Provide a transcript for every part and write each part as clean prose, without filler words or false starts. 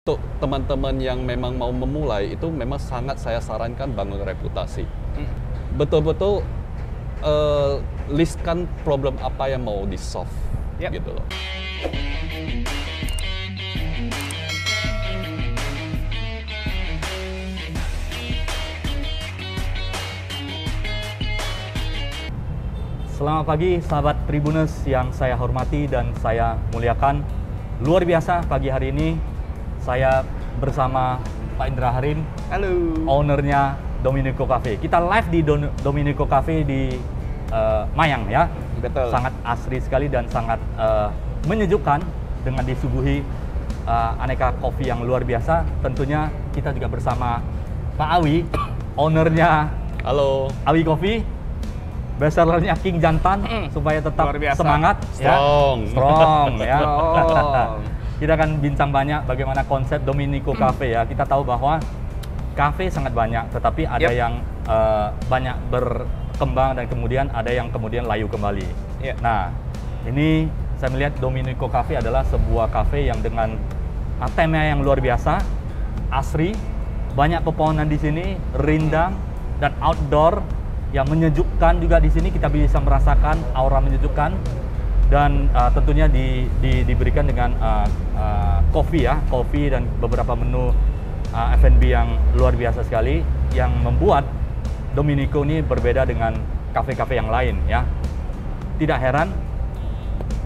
Untuk teman-teman yang memang mau memulai, itu memang sangat saya sarankan bangun reputasi. Betul-betul listkan problem apa yang mau di-solve, gitu loh. Selamat pagi sahabat Tribuners yang saya hormati dan saya muliakan. Luar biasa pagi hari ini saya bersama Pak Indra Harim, Halo. ownernya Dominico Cafe. Kita live di Dominico Cafe di Mayang ya. Betul. Sangat asri sekali dan sangat menyejukkan dengan disuguhi aneka kopi yang luar biasa. Tentunya kita juga bersama Pak Awi, ownernya Halo. Awi Coffee. Bestsellernya King Jantan supaya tetap Luar biasa. semangat, Strong. ya. Strong, ya. Strong. Kita akan bincang banyak bagaimana konsep Dominico Cafe ya. Kita tahu bahwa cafe sangat banyak, tetapi ada yang banyak berkembang dan kemudian ada yang kemudian layu kembali. Yep. Nah, ini saya melihat Dominico Cafe adalah sebuah cafe yang dengan tema yang luar biasa, asri, banyak pepohonan di sini, rindang dan outdoor yang menyejukkan juga di sini. Kita bisa merasakan aura menyejukkan dan tentunya diberikan dengan kopi ya, kopi dan beberapa menu F&B yang luar biasa sekali yang membuat Dominico ini berbeda dengan kafe-kafe yang lain ya. Tidak heran,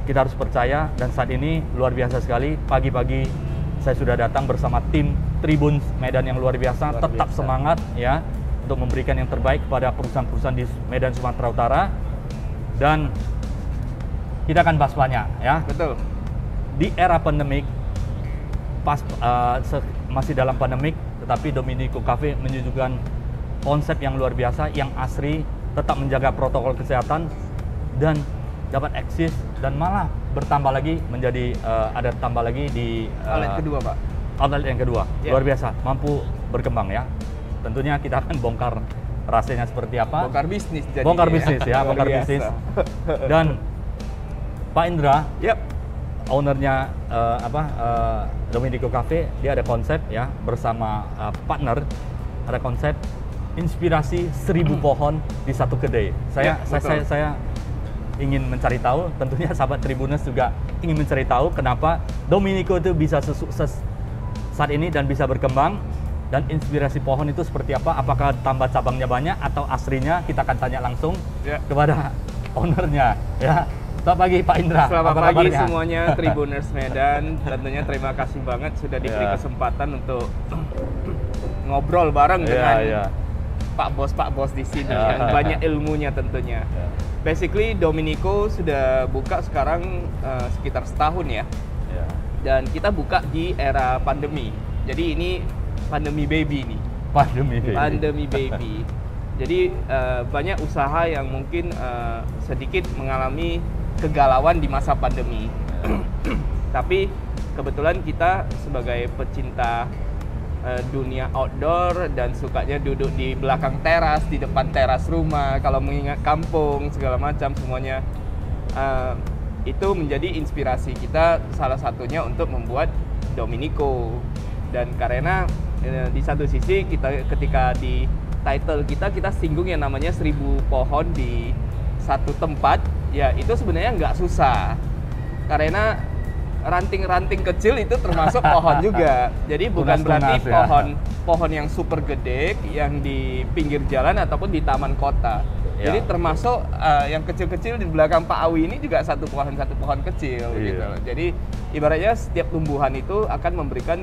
kita harus percaya dan saat ini luar biasa sekali. Pagi-pagi saya sudah datang bersama tim Tribun Medan yang luar biasa, tetap semangat ya untuk memberikan yang terbaik kepada perusahaan-perusahaan di Medan Sumatera Utara, dan kita akan bahas banyak ya. Betul. Di era pandemik, masih dalam pandemik, tetapi Dominico Cafe menunjukkan konsep yang luar biasa, yang asri, tetap menjaga protokol kesehatan dan dapat eksis dan malah bertambah lagi menjadi ada tambah lagi di Outlet kedua, Pak. Outlet yang kedua. Ya. Luar biasa, mampu berkembang ya. Tentunya kita akan bongkar rasanya seperti apa. Bongkar bisnis jadi. Bongkar bisnis ya, Luar bongkar biasa. bisnis. Dan Pak Indra, Yap. ownernya Dominico Cafe, dia ada konsep ya bersama partner, ada konsep inspirasi 1000 pohon di satu kedai. Saya ingin mencari tahu, tentunya sahabat Tribuners juga ingin mencari tahu kenapa Dominico itu bisa sesukses saat ini dan bisa berkembang, dan inspirasi pohon itu seperti apa? Apakah tambah cabangnya banyak atau aslinya? Kita akan tanya langsung kepada ownernya ya. Selamat pagi Pak Indra. Selamat apa pagi kabarnya? semuanya Tribuners Medan. Tentunya terima kasih banget sudah diberi kesempatan untuk ngobrol bareng dengan Pak Bos di sini yang banyak ilmunya tentunya. Basically Dominico sudah buka sekarang sekitar setahun ya. Dan kita buka di era pandemi. Jadi ini pandemi baby nih. Pandemi baby. Jadi banyak usaha yang mungkin sedikit mengalami kegalauan di masa pandemi. Tapi kebetulan kita sebagai pecinta dunia outdoor dan sukanya duduk di belakang teras, di depan teras rumah, kalau mengingat kampung segala macam semuanya, itu menjadi inspirasi kita salah satunya untuk membuat Dominico. Dan karena di satu sisi kita ketika di title kita singgung yang namanya 1000 pohon di satu tempat, ya itu sebenarnya nggak susah karena ranting-ranting kecil itu termasuk pohon juga. Jadi bukan berarti pohon yang super gede yang di pinggir jalan ataupun di taman kota. Jadi termasuk yang kecil-kecil di belakang Pak Awi ini juga satu pohon kecil gitu. Jadi ibaratnya setiap tumbuhan itu akan memberikan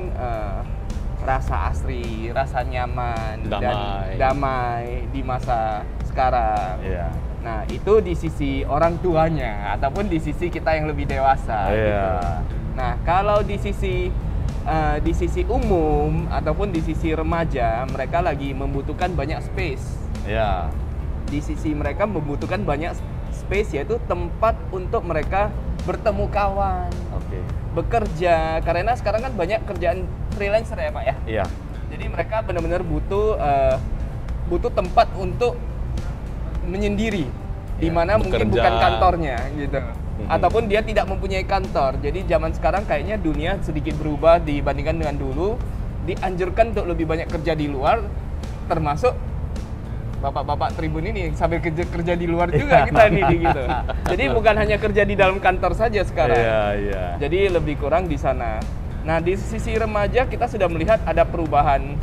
rasa asri, rasa nyaman, dan damai di masa sekarang. Nah, itu di sisi orang tuanya ataupun di sisi kita yang lebih dewasa. Gitu. Nah, kalau di sisi umum ataupun di sisi remaja, mereka lagi membutuhkan banyak space. Di sisi mereka membutuhkan banyak space, yaitu tempat untuk mereka bertemu kawan, bekerja, karena sekarang kan banyak kerjaan freelancer ya Pak ya. Jadi mereka benar-benar butuh tempat untuk menyendiri, di mana mungkin bukan kantornya gitu. ataupun dia tidak mempunyai kantor. Jadi zaman sekarang kayaknya dunia sedikit berubah dibandingkan dengan dulu. Dianjurkan untuk lebih banyak kerja di luar, termasuk bapak-bapak Tribun ini sambil kerja di luar juga kita nih gitu. Jadi bukan hanya kerja di dalam kantor saja sekarang. Jadi lebih kurang di sana. Nah, di sisi remaja kita sudah melihat ada perubahan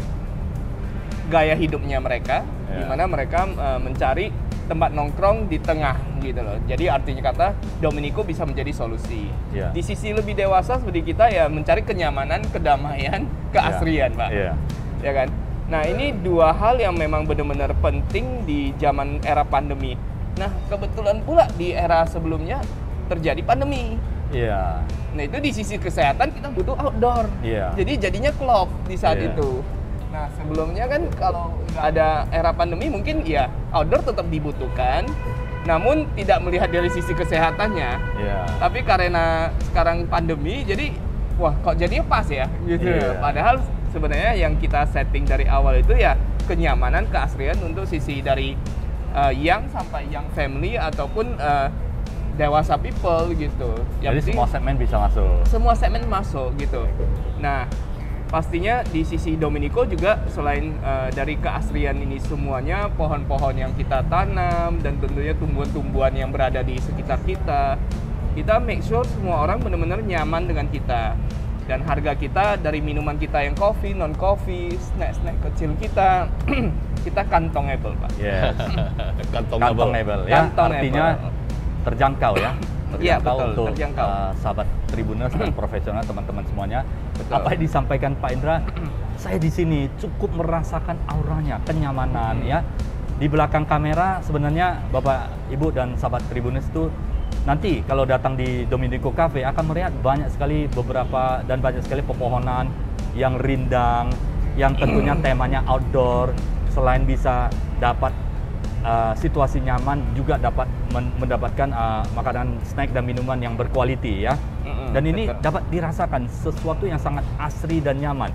gaya hidupnya mereka, di mana mereka mencari tempat nongkrong di tengah gitu loh. Jadi artinya kata Domenico bisa menjadi solusi. Di sisi lebih dewasa seperti kita ya mencari kenyamanan, kedamaian, keasrian, Pak. Ya kan? Nah, ini dua hal yang memang benar-benar penting di zaman era pandemi. Nah, kebetulan pula di era sebelumnya terjadi pandemi. Nah, itu di sisi kesehatan kita butuh outdoor. Jadi jadinya klop di saat itu. Nah, sebelumnya kan kalau nggak ada era pandemi mungkin ya outdoor tetap dibutuhkan, namun tidak melihat dari sisi kesehatannya. Tapi karena sekarang pandemi, jadi wah kok jadinya pas ya gitu. Padahal sebenarnya yang kita setting dari awal itu ya kenyamanan, keasrian untuk sisi dari young sampai young family ataupun dewasa people gitu. Jadi semua segmen bisa masuk. Semua segmen masuk gitu. Nah, pastinya di sisi Domenico juga selain dari keasrian ini semuanya, pohon-pohon yang kita tanam dan tentunya tumbuhan-tumbuhan yang berada di sekitar kita make sure semua orang benar-benar nyaman dengan kita. Dan harga kita dari minuman kita yang coffee, non-coffee, snack-snack kecil kita, kita kantongable, Pak. Kantongable ya, artinya terjangkau ya. Iya, betul, untuk terjangkau. Sahabat Tribuners dan profesional teman-teman semuanya. Betul. Apa yang disampaikan Pak Indra, saya di sini cukup merasakan auranya, kenyamanan ya. Di belakang kamera sebenarnya Bapak, Ibu dan sahabat Tribuners itu nanti kalau datang di Domenico Cafe akan melihat banyak sekali banyak sekali pepohonan yang rindang, yang tentunya temanya outdoor. Selain bisa dapat situasi nyaman, juga dapat mendapatkan makanan, snack dan minuman yang berkualiti ya. Dan ini dapat dirasakan sesuatu yang sangat asri dan nyaman.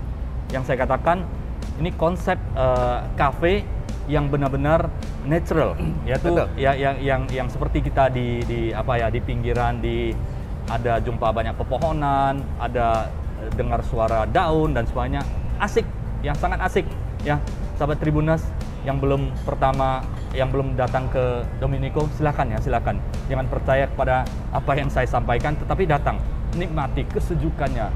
Yang saya katakan ini konsep cafe yang benar-benar natural, yaitu yang seperti kita di pinggiran, ada jumpa banyak pepohonan, ada dengar suara daun dan sebagainya. Asik, yang sangat asik ya. Sahabat Tribuners yang belum datang ke Domenico, silakan. Jangan percaya kepada apa yang saya sampaikan, tetapi datang, nikmati kesejukannya.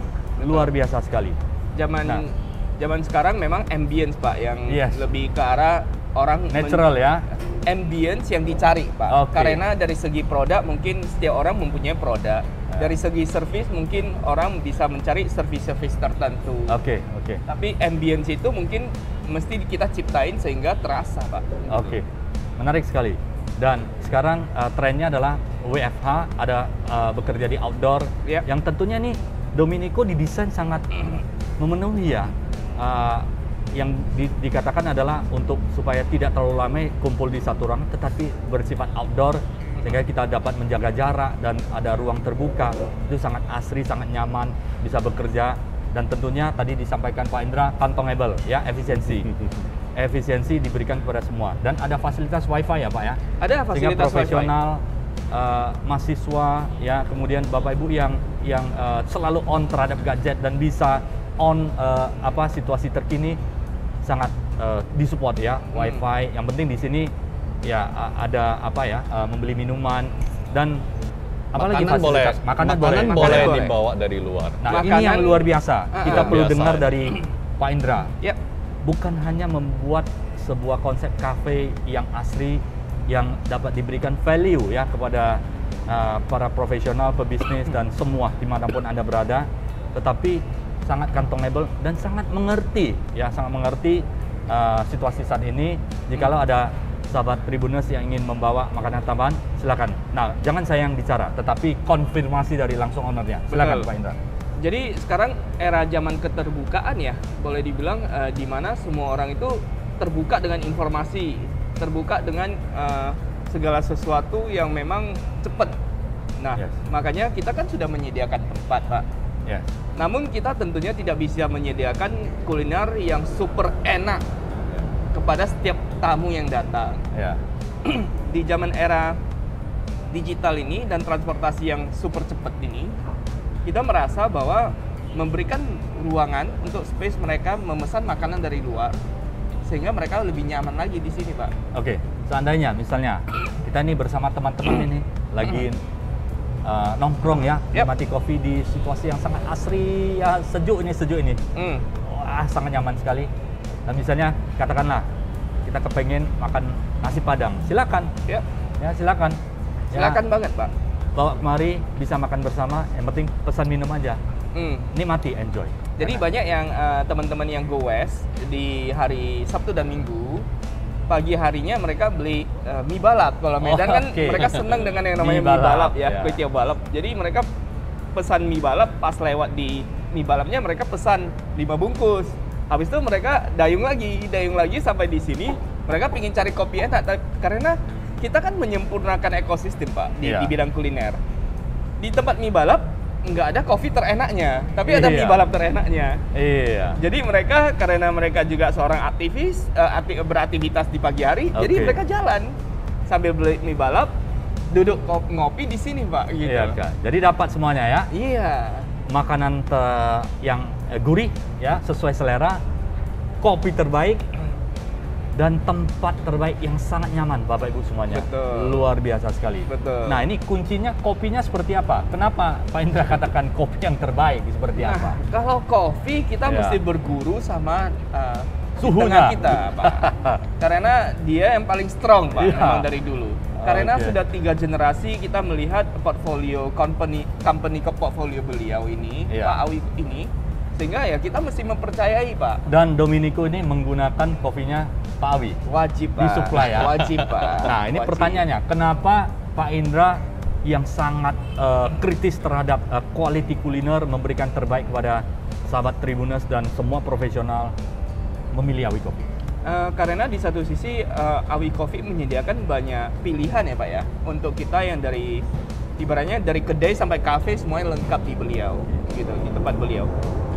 Luar biasa sekali. Zaman sekarang memang ambience, Pak, yang lebih ke arah orang natural ya. Ambience yang dicari, Pak. Karena dari segi produk mungkin setiap orang mempunyai produk. Dari segi service mungkin orang bisa mencari service tertentu. Tapi ambience itu mungkin mesti kita ciptain sehingga terasa, Pak. Menarik sekali. Dan sekarang trennya adalah WFH, ada bekerja di outdoor, yang tentunya nih Domenico didesain sangat memenuhi ya. Yang dikatakan adalah untuk supaya tidak terlalu lama kumpul di satu ruangan, tetapi bersifat outdoor sehingga kita dapat menjaga jarak dan ada ruang terbuka. Itu sangat asri, sangat nyaman, bisa bekerja. Dan tentunya tadi disampaikan Pak Indra, kantongable ya, efisiensi diberikan kepada semua. Dan ada fasilitas wifi ya Pak ya? Ada fasilitas sehingga profesional, mahasiswa ya, kemudian Bapak Ibu yang selalu on terhadap gadget dan bisa on situasi terkini, sangat disupport ya, wifi. Yang penting di sini ya ada membeli minuman dan apalagi fasilitas makanan boleh dibawa dari luar. Nah, ini yang luar biasa. Kita perlu dengar dari Pak Indra. Bukan hanya membuat sebuah konsep cafe yang asri, yang dapat diberikan value ya kepada para profesional, pebisnis dan semua dimanapun Anda berada, tetapi sangat kantongable dan sangat mengerti situasi saat ini. Jikalau ada sahabat Tribuners yang ingin membawa makanan tambahan, silakan. Nah, jangan saya yang bicara, tetapi konfirmasi dari langsung ownernya. Silakan Pak Indra. Jadi sekarang era zaman keterbukaan ya, boleh dibilang di mana semua orang itu terbuka dengan informasi, terbuka dengan segala sesuatu yang memang cepat. Nah, makanya kita kan sudah menyediakan tempat, Pak. Namun kita tentunya tidak bisa menyediakan kuliner yang super enak kepada setiap tamu yang datang. Di zaman era digital ini dan transportasi yang super cepat ini, kita merasa bahwa memberikan ruangan untuk space mereka memesan makanan dari luar, sehingga mereka lebih nyaman lagi di sini, Pak. Oke, seandainya misalnya kita ini bersama teman-teman ini lagi nongkrong ya, menikmati kopi di situasi yang sangat asri, ya sejuk ini. Wah, sangat nyaman sekali. Dan misalnya katakanlah kita kepengen makan nasi Padang, silakan. Ya, silakan. Silakan banget, Pak. Bawa kemari, bisa makan bersama, yang penting pesan minum aja. Nikmati, enjoy. Jadi banyak yang teman-teman yang go west di hari Sabtu dan Minggu, pagi harinya mereka beli mie balap. Kalau Medan kan mereka senang dengan yang namanya mie balap ya, kuitiau balap. Jadi mereka pesan mie balap, pas lewat di mie balapnya mereka pesan 5 bungkus. Habis itu mereka dayung lagi sampai di sini. Mereka pingin cari kopi enak, karena kita kan menyempurnakan ekosistem, Pak, di bidang kuliner. Di tempat mie balap nggak ada kopi terenaknya, tapi ada mie balap terenaknya. Jadi mereka, karena mereka juga seorang aktivis, beraktivitas di pagi hari, jadi mereka jalan sambil beli mie balap, duduk ngopi di sini, Pak. Gitu. Iya, Kak. Jadi dapat semuanya ya. Iya. Makanan yang gurih ya, sesuai selera, kopi terbaik, dan tempat terbaik yang sangat nyaman, Bapak Ibu semuanya. Betul. Luar biasa sekali. Betul. Nah, ini kuncinya kopinya seperti apa? Kenapa Pak Indra katakan kopi yang terbaik seperti apa? Kalau kopi kita mesti berguru sama suhunya kita, Pak. Karena dia yang paling strong, Pak, memang dari dulu. Karena sudah 3 generasi kita melihat portfolio company portfolio beliau ini, Pak Awi ini, sehingga ya kita mesti mempercayai, Pak. Dan Domenico ini menggunakan kopinya Pak Awi. Wajib, Pak. Disuplai ya. Wajib, Pak. Nah, ini pertanyaannya, kenapa Pak Indra yang sangat kritis terhadap quality kuliner, memberikan terbaik kepada sahabat Tribuners dan semua profesional memilih Awi Coffee? Karena di satu sisi Awi Coffee menyediakan banyak pilihan ya, Pak ya, untuk kita yang dari ibaratnya dari kedai sampai kafe semuanya lengkap di beliau, gitu, di tempat beliau.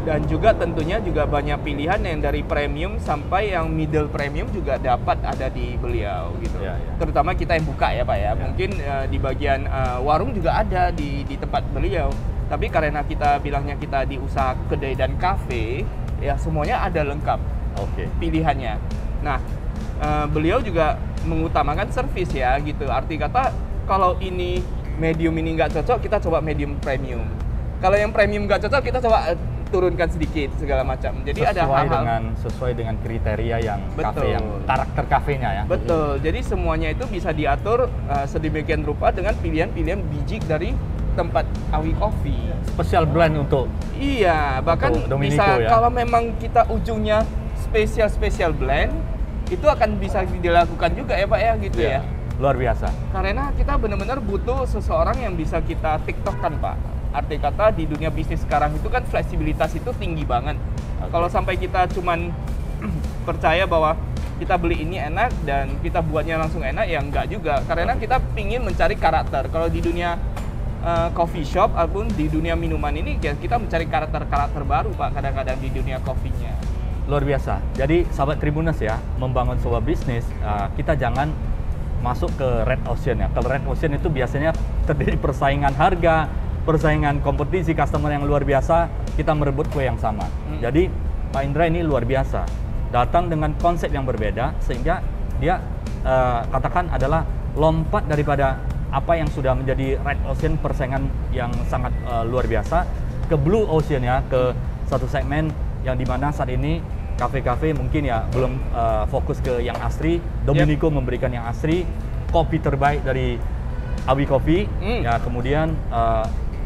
Dan juga tentunya juga banyak pilihan yang dari premium sampai yang middle premium juga dapat ada di beliau, gitu. Terutama kita yang buka ya, Pak ya. Mungkin di bagian warung juga ada di tempat beliau. Tapi karena kita bilangnya kita di usaha kedai dan kafe, ya semuanya ada lengkap pilihannya. Nah, beliau juga mengutamakan servis ya, gitu. Arti kata kalau ini medium ini nggak cocok, kita coba medium premium. Kalau yang premium nggak cocok, kita coba turunkan sedikit segala macam. Jadi ada hal-hal sesuai dengan kriteria yang kafe, yang karakter kafenya ya. Betul. Jadi semuanya itu bisa diatur sedemikian rupa dengan pilihan-pilihan biji dari tempat Awi Coffee. Special blend untuk bahkan Domenico, bisa ya? kalau memang kita ujungnya spesial blend, itu akan bisa dilakukan juga ya, Pak ya, gitu ya. Luar biasa. Karena kita benar-benar butuh seseorang yang bisa kita tiktokkan, Pak. Arti kata di dunia bisnis sekarang itu kan fleksibilitas itu tinggi banget. Kalau sampai kita cuman percaya bahwa kita beli ini enak dan kita buatnya langsung enak, ya enggak juga. Karena kita pingin mencari karakter. Kalau di dunia coffee shop ataupun di dunia minuman ini, kita mencari karakter-karakter baru, Pak, kadang-kadang di dunia kopinya. Luar biasa. Jadi sahabat Tribuners ya, membangun sebuah bisnis, kita jangan masuk ke red ocean ya. Kalau red ocean itu biasanya terjadi persaingan harga, persaingan kompetisi, customer yang luar biasa, kita merebut kue yang sama. Jadi Pak Indra ini luar biasa, datang dengan konsep yang berbeda, sehingga dia katakan adalah lompat daripada apa yang sudah menjadi red ocean, persaingan yang sangat luar biasa, ke blue ocean ya, ke satu segmen yang dimana saat ini kafe-kafe mungkin ya belum fokus ke yang asri. Domenico memberikan yang asri, kopi terbaik dari Awi Coffee ya, kemudian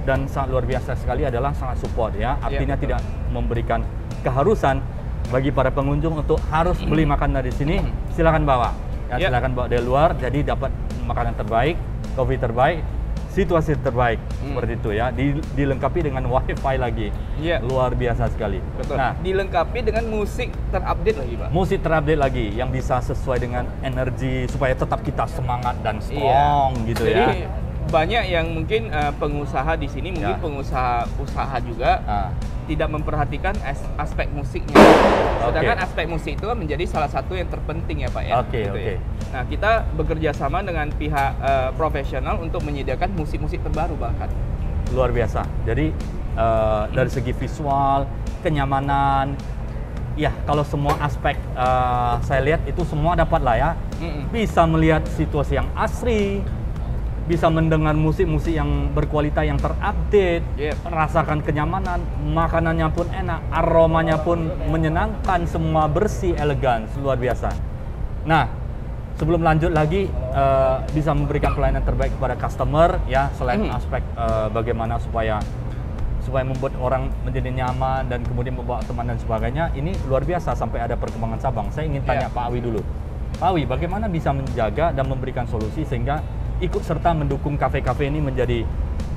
dan sangat luar biasa sekali adalah sangat support ya, artinya tidak memberikan keharusan bagi para pengunjung untuk harus beli makanan dari sini. Silakan bawa ya, silakan bawa dari luar, jadi dapat makanan terbaik, kopi terbaik, situasi terbaik, seperti itu ya. Dilengkapi dengan wifi lagi, luar biasa sekali. Betul. Nah, dilengkapi dengan musik terupdate lagi, Pak. Musik terupdate lagi yang bisa sesuai dengan energi supaya tetap kita semangat dan strong gitu. Jadi, banyak yang mungkin pengusaha di sini, mungkin pengusaha juga tidak memperhatikan aspek musiknya. Sedangkan aspek musik itu menjadi salah satu yang terpenting ya Pak ya. Gitu ya. Nah, kita bekerja sama dengan pihak profesional untuk menyediakan musik-musik terbaru bahkan. Luar biasa. Jadi dari segi visual, kenyamanan, ya kalau semua aspek saya lihat itu semua dapat lah ya. Bisa melihat situasi yang asri, bisa mendengar musik-musik yang berkualitas yang terupdate, rasakan kenyamanan, makanannya pun enak, aromanya pun menyenangkan, semua bersih, elegan, luar biasa. Nah, sebelum lanjut lagi, bisa memberikan pelayanan terbaik kepada customer ya, selain aspek bagaimana supaya membuat orang menjadi nyaman dan kemudian membawa teman dan sebagainya, ini luar biasa sampai ada perkembangan cabang. Saya ingin tanya Pak Awi dulu. Pak Awi, bagaimana bisa menjaga dan memberikan solusi sehingga ikut serta mendukung kafe-kafe ini menjadi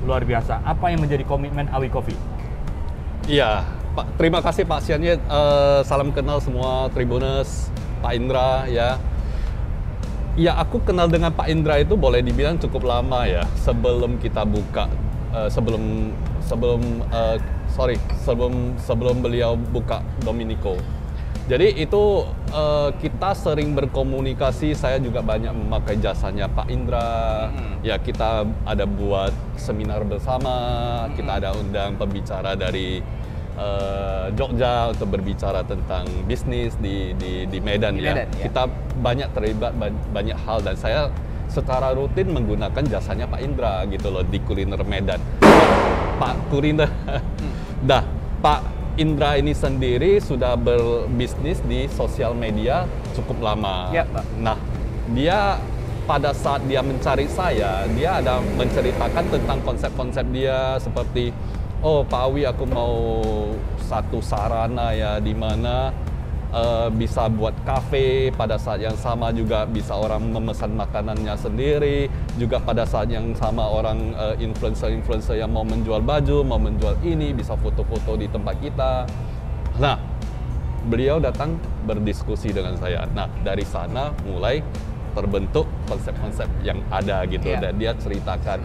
luar biasa? Apa yang menjadi komitmen Awi Coffee? Iya, Pak. Terima kasih Pak Sianjet. Salam kenal semua Tribuners, Pak Indra ya. Ya, aku kenal dengan Pak Indra itu boleh dibilang cukup lama ya. Sebelum kita buka, sebelum beliau buka Dominico. Jadi itu kita sering berkomunikasi, saya juga banyak memakai jasanya Pak Indra. Ya, kita ada buat seminar bersama, kita ada undang pembicara dari Jogja untuk berbicara tentang bisnis di Medan ya. Kita banyak terlibat banyak hal dan saya secara rutin menggunakan jasanya Pak Indra gitu loh di kuliner Medan. Pak kuliner. Pak Indra ini sendiri sudah berbisnis di sosial media cukup lama. Ya, Pak. Nah, dia pada saat dia mencari saya, dia ada menceritakan tentang konsep-konsep dia seperti, oh Pak Awi, aku mau satu sarana ya di mana bisa buat kafe, pada saat yang sama juga bisa orang memesan makanannya sendiri, juga pada saat yang sama orang influencer-influencer yang mau menjual baju, mau menjual ini, bisa foto-foto di tempat kita. Nah, beliau datang berdiskusi dengan saya. Nah, dari sana mulai terbentuk konsep-konsep yang ada gitu, dan dia ceritakan.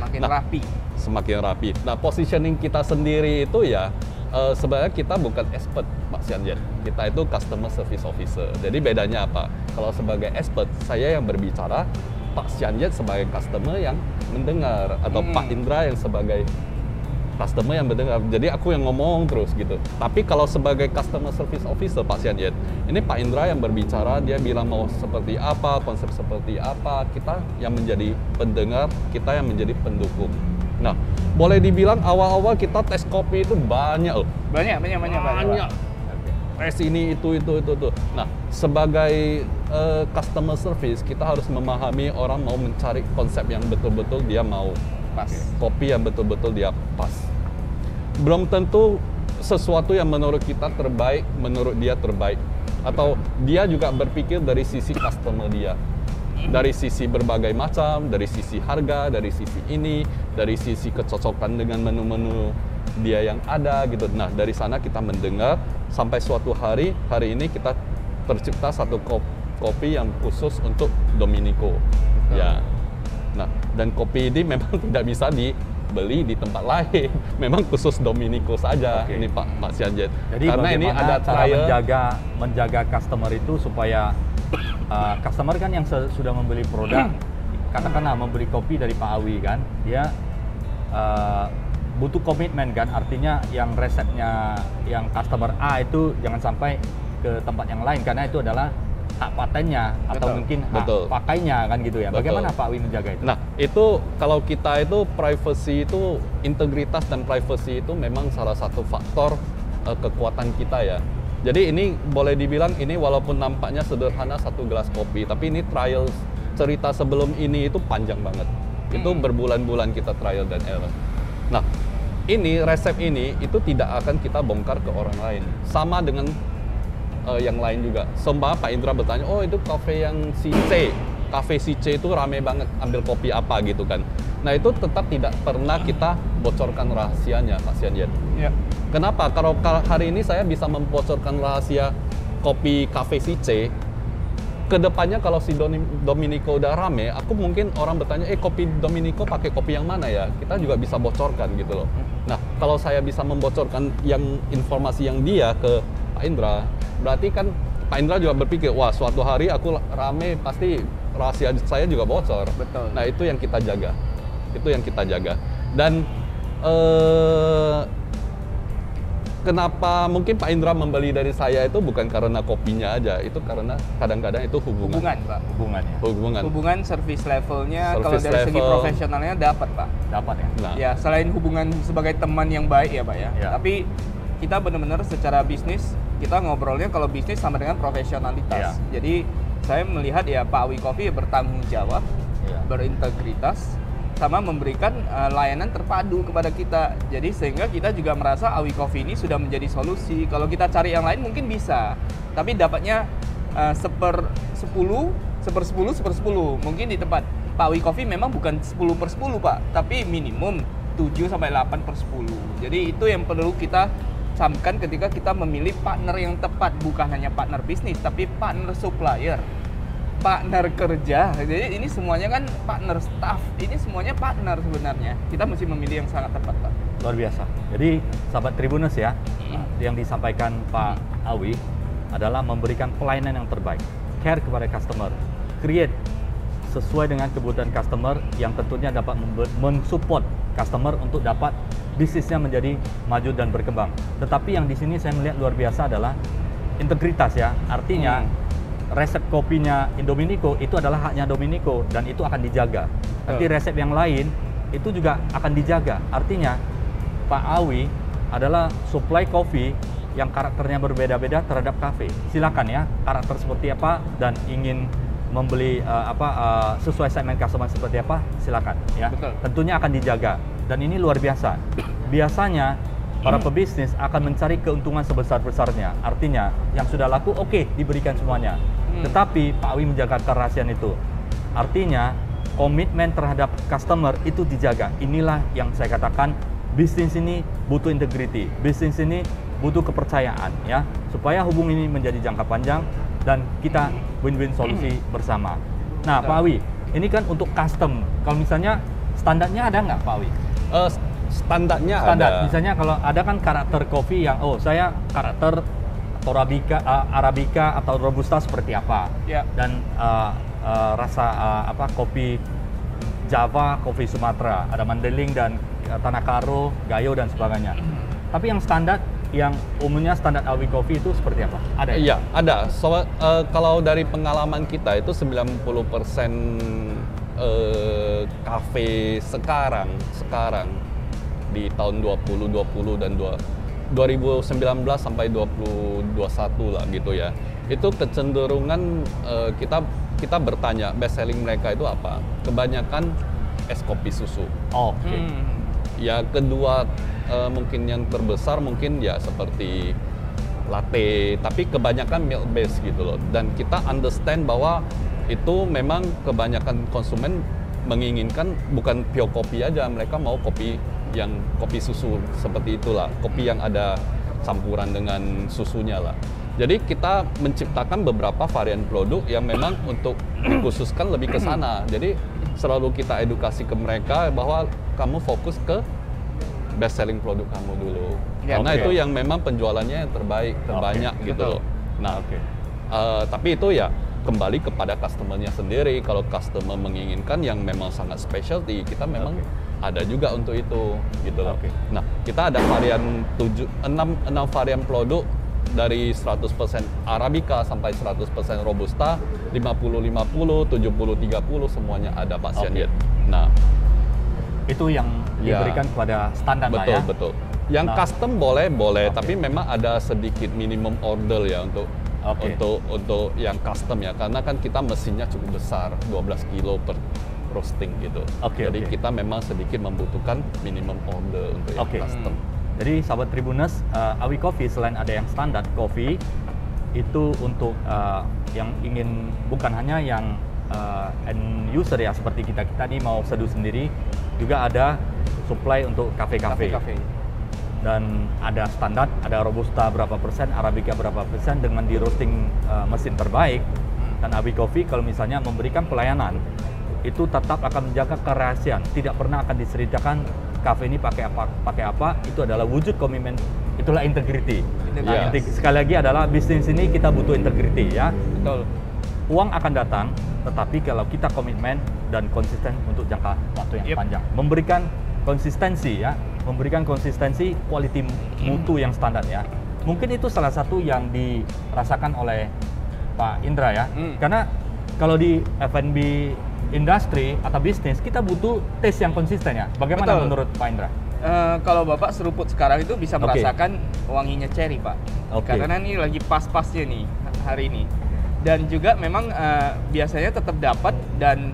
Semakin rapi. Nah, positioning kita sendiri itu ya, sebenarnya kita bukan expert, Pak Sianjet. Kita itu customer service officer. Jadi bedanya apa? Kalau sebagai expert, saya yang berbicara, Pak Sianjet sebagai customer yang mendengar, atau Pak Indra yang sebagai customer yang mendengar. Jadi aku yang ngomong terus gitu. Tapi kalau sebagai customer service officer, Pak Sianjet, ini Pak Indra yang berbicara, dia bilang mau seperti apa, konsep seperti apa, kita yang menjadi pendengar, kita yang menjadi pendukung. Nah, boleh dibilang awal-awal kita tes kopi itu banyak loh. Banyak. Tes ini, itu. Nah, sebagai customer service, kita harus memahami orang mau mencari konsep yang betul-betul dia mau pas. Kopi yang betul-betul dia pas. Belum tentu sesuatu yang menurut kita terbaik, menurut dia terbaik. Atau dia juga berpikir dari sisi customer dia. Dari sisi berbagai macam, dari sisi harga, dari sisi ini, dari sisi kecocokan dengan menu-menu dia yang ada gitu. Nah, dari sana kita mendengar sampai suatu hari ini kita tercipta satu kopi yang khusus untuk Dominico. Ya. Nah, dan kopi ini memang tidak bisa dibeli di tempat lain. Memang khusus Dominico saja. Ini Pak Sianjet. Jadi karena ini ada cara menjaga customer itu supaya customer kan yang sudah membeli produk, katakanlah membeli kopi dari Pak Awi kan, dia butuh komitmen kan, artinya yang resepnya yang customer A itu jangan sampai ke tempat yang lain karena itu adalah hak patennya atau mungkin hak pakainya kan gitu ya. Bagaimana Pak Awi menjaga itu? Nah, itu kalau kita itu privacy itu, integritas dan privacy itu memang salah satu faktor kekuatan kita ya. Jadi ini boleh dibilang ini walaupun nampaknya sederhana satu gelas kopi, tapi ini trial, cerita sebelum ini itu panjang banget. Itu berbulan-bulan kita trial dan error. Nah, ini resep ini itu tidak akan kita bongkar ke orang lain. Sama dengan yang lain juga. Sembah Pak Indra bertanya, oh itu kafe yang si C, kafe si C itu rame banget, ambil kopi apa gitu kan. Nah itu tetap tidak pernah kita bocorkan rahasianya, Pak Sianjet. Ya. Kenapa? Kalau hari ini saya bisa membocorkan rahasia kopi kafe si C, kedepannya kalau si Dominico udah rame, aku mungkin orang bertanya, kopi Dominico pakai kopi yang mana ya? Kita juga bisa bocorkan gitu loh. Nah, kalau saya bisa membocorkan informasi yang dia ke Pak Indra, berarti kan Pak Indra juga berpikir, wah suatu hari aku rame pasti rahasia saya juga bocor. Betul. Nah itu yang kita jaga, dan kenapa mungkin Pak Indra membeli dari saya itu bukan karena kopinya aja, itu karena kadang-kadang itu hubungan. Pak. Hubungan Service levelnya, Service kalau dari segi level. profesionalnya dapat Pak. Dapat ya. Nah, Ya, selain hubungan sebagai teman yang baik ya Pak ya. Ya. Tapi kita benar-benar secara bisnis, kita ngobrolnya kalau bisnis sama dengan profesionalitas. Ya. Jadi saya melihat ya Pak Awi Coffee bertanggung jawab, Ya. berintegritas, sama memberikan layanan terpadu kepada kita. Jadi sehingga kita juga merasa Awi Coffee ini sudah menjadi solusi. Kalau kita cari yang lain mungkin bisa, tapi dapatnya 10/10. Mungkin di tempat Pak Awi Coffee memang bukan 10/10 Pak, tapi minimum 7/8/10. Jadi itu yang perlu kita camkan ketika kita memilih partner yang tepat, bukan hanya partner bisnis, tapi partner supplier, partner kerja. Jadi ini semuanya kan partner staff, ini semuanya partner sebenarnya. Kita mesti memilih yang sangat tepat Pak. Luar biasa. Jadi sahabat Tribuners ya, yang disampaikan Pak Awi adalah memberikan pelayanan yang terbaik, care kepada customer, create sesuai dengan kebutuhan customer yang tentunya dapat mensupport customer untuk dapat bisnisnya menjadi maju dan berkembang. Tetapi yang di sini saya melihat luar biasa adalah integritas ya, artinya resep kopinya Indominico itu adalah haknya Dominico dan itu akan dijaga. Nanti resep yang lain itu juga akan dijaga. Artinya Pak Awi adalah supply kopi yang karakternya berbeda-beda terhadap kafe. Silakan ya, karakter seperti apa dan ingin membeli sesuai segmen customer seperti apa, silakan ya. Betul. Tentunya akan dijaga dan ini luar biasa. Biasanya para pebisnis akan mencari keuntungan sebesar-besarnya. Artinya yang sudah laku oke, diberikan semuanya. Tetapi Pak Awi menjaga kerahasiaan itu. Artinya komitmen terhadap customer itu dijaga. Inilah yang saya katakan, bisnis ini butuh integrity. Bisnis ini butuh kepercayaan ya, supaya hubungan ini menjadi jangka panjang dan kita win-win solusi bersama. Nah, Pak Awi, ini kan untuk custom. Kalau misalnya standarnya ada nggak Pak Awi? Standarnya Standar. ada. Misalnya kalau ada kan karakter kopi yang saya karakter Arabica atau Robusta seperti apa, Ya. dan rasa kopi Java, kopi Sumatera, ada Mandailing dan Tanah Karo, Gayo dan sebagainya. Tapi yang standar, yang umumnya standar Awi Coffee itu seperti apa? Ada? Iya, ada. So, kalau dari pengalaman kita itu 90% kafe sekarang di tahun 2020 dan 2019 sampai 2021 lah gitu ya. Itu kecenderungan kita bertanya best selling mereka itu apa? Kebanyakan es kopi susu. Oke. Ya kedua mungkin yang terbesar mungkin ya seperti latte, tapi kebanyakan milk base gitu loh. Dan kita understand bahwa itu memang kebanyakan konsumen menginginkan bukan pure kopi aja, mereka mau kopi yang kopi susu seperti itulah, kopi yang ada campuran dengan susunya lah. Jadi kita menciptakan beberapa varian produk yang memang untuk dikhususkan lebih ke sana. Jadi selalu kita edukasi ke mereka bahwa kamu fokus ke best selling produk kamu dulu. Ya, Karena oke. itu yang memang penjualannya yang terbanyak gitu betul. loh. Nah, Oke. tapi itu ya kembali kepada customer-nya sendiri. Kalau customer menginginkan yang memang sangat specialty, kita memang ada juga untuk itu gitu loh. Oke. Nah, kita ada varian 6 varian produk dari 100% Arabica sampai 100% Robusta, 50-50, 70-30 semuanya ada Pak Sianjet. Nah, Itu yang Ya. diberikan kepada standar lah betul ya. betul. Yang Nah. custom boleh, Oke. tapi memang ada sedikit minimum order ya untuk Oke. untuk yang custom ya, karena kan kita mesinnya cukup besar, 12 kilo per roasting gitu. Oke, Jadi oke. kita memang sedikit membutuhkan minimum order untuk yang Oke. custom. Jadi sahabat Tribuners, Awi Coffee selain ada yang standar coffee, itu untuk yang ingin bukan hanya yang end user ya, seperti kita nih mau seduh sendiri, juga ada supply untuk kafe-kafe. Kafe-kafe. Dan ada standar, ada Robusta berapa persen, Arabica berapa persen dengan di roasting mesin terbaik. Dan Awi Coffee kalau misalnya memberikan pelayanan, itu tetap akan menjaga kerahasiaan, tidak pernah akan diceritakan kafe ini pakai apa, itu adalah wujud komitmen, itulah integrity. Yes. Sekali lagi adalah bisnis ini kita butuh integrity ya. Betul. Uang akan datang, tetapi kalau kita komitmen dan konsisten untuk jangka waktu yang panjang, memberikan konsistensi ya, memberikan konsistensi quality mutu yang standar ya. Mungkin itu salah satu yang dirasakan oleh Pak Indra ya. Karena kalau di F&B industri atau bisnis kita butuh taste yang konsisten ya. Bagaimana Betul. menurut Pak Indra? Kalau Bapak seruput sekarang itu bisa merasakan wanginya cherry, Pak. Karena ini lagi pas-pasnya nih hari ini. Dan juga memang biasanya tetap dapat dan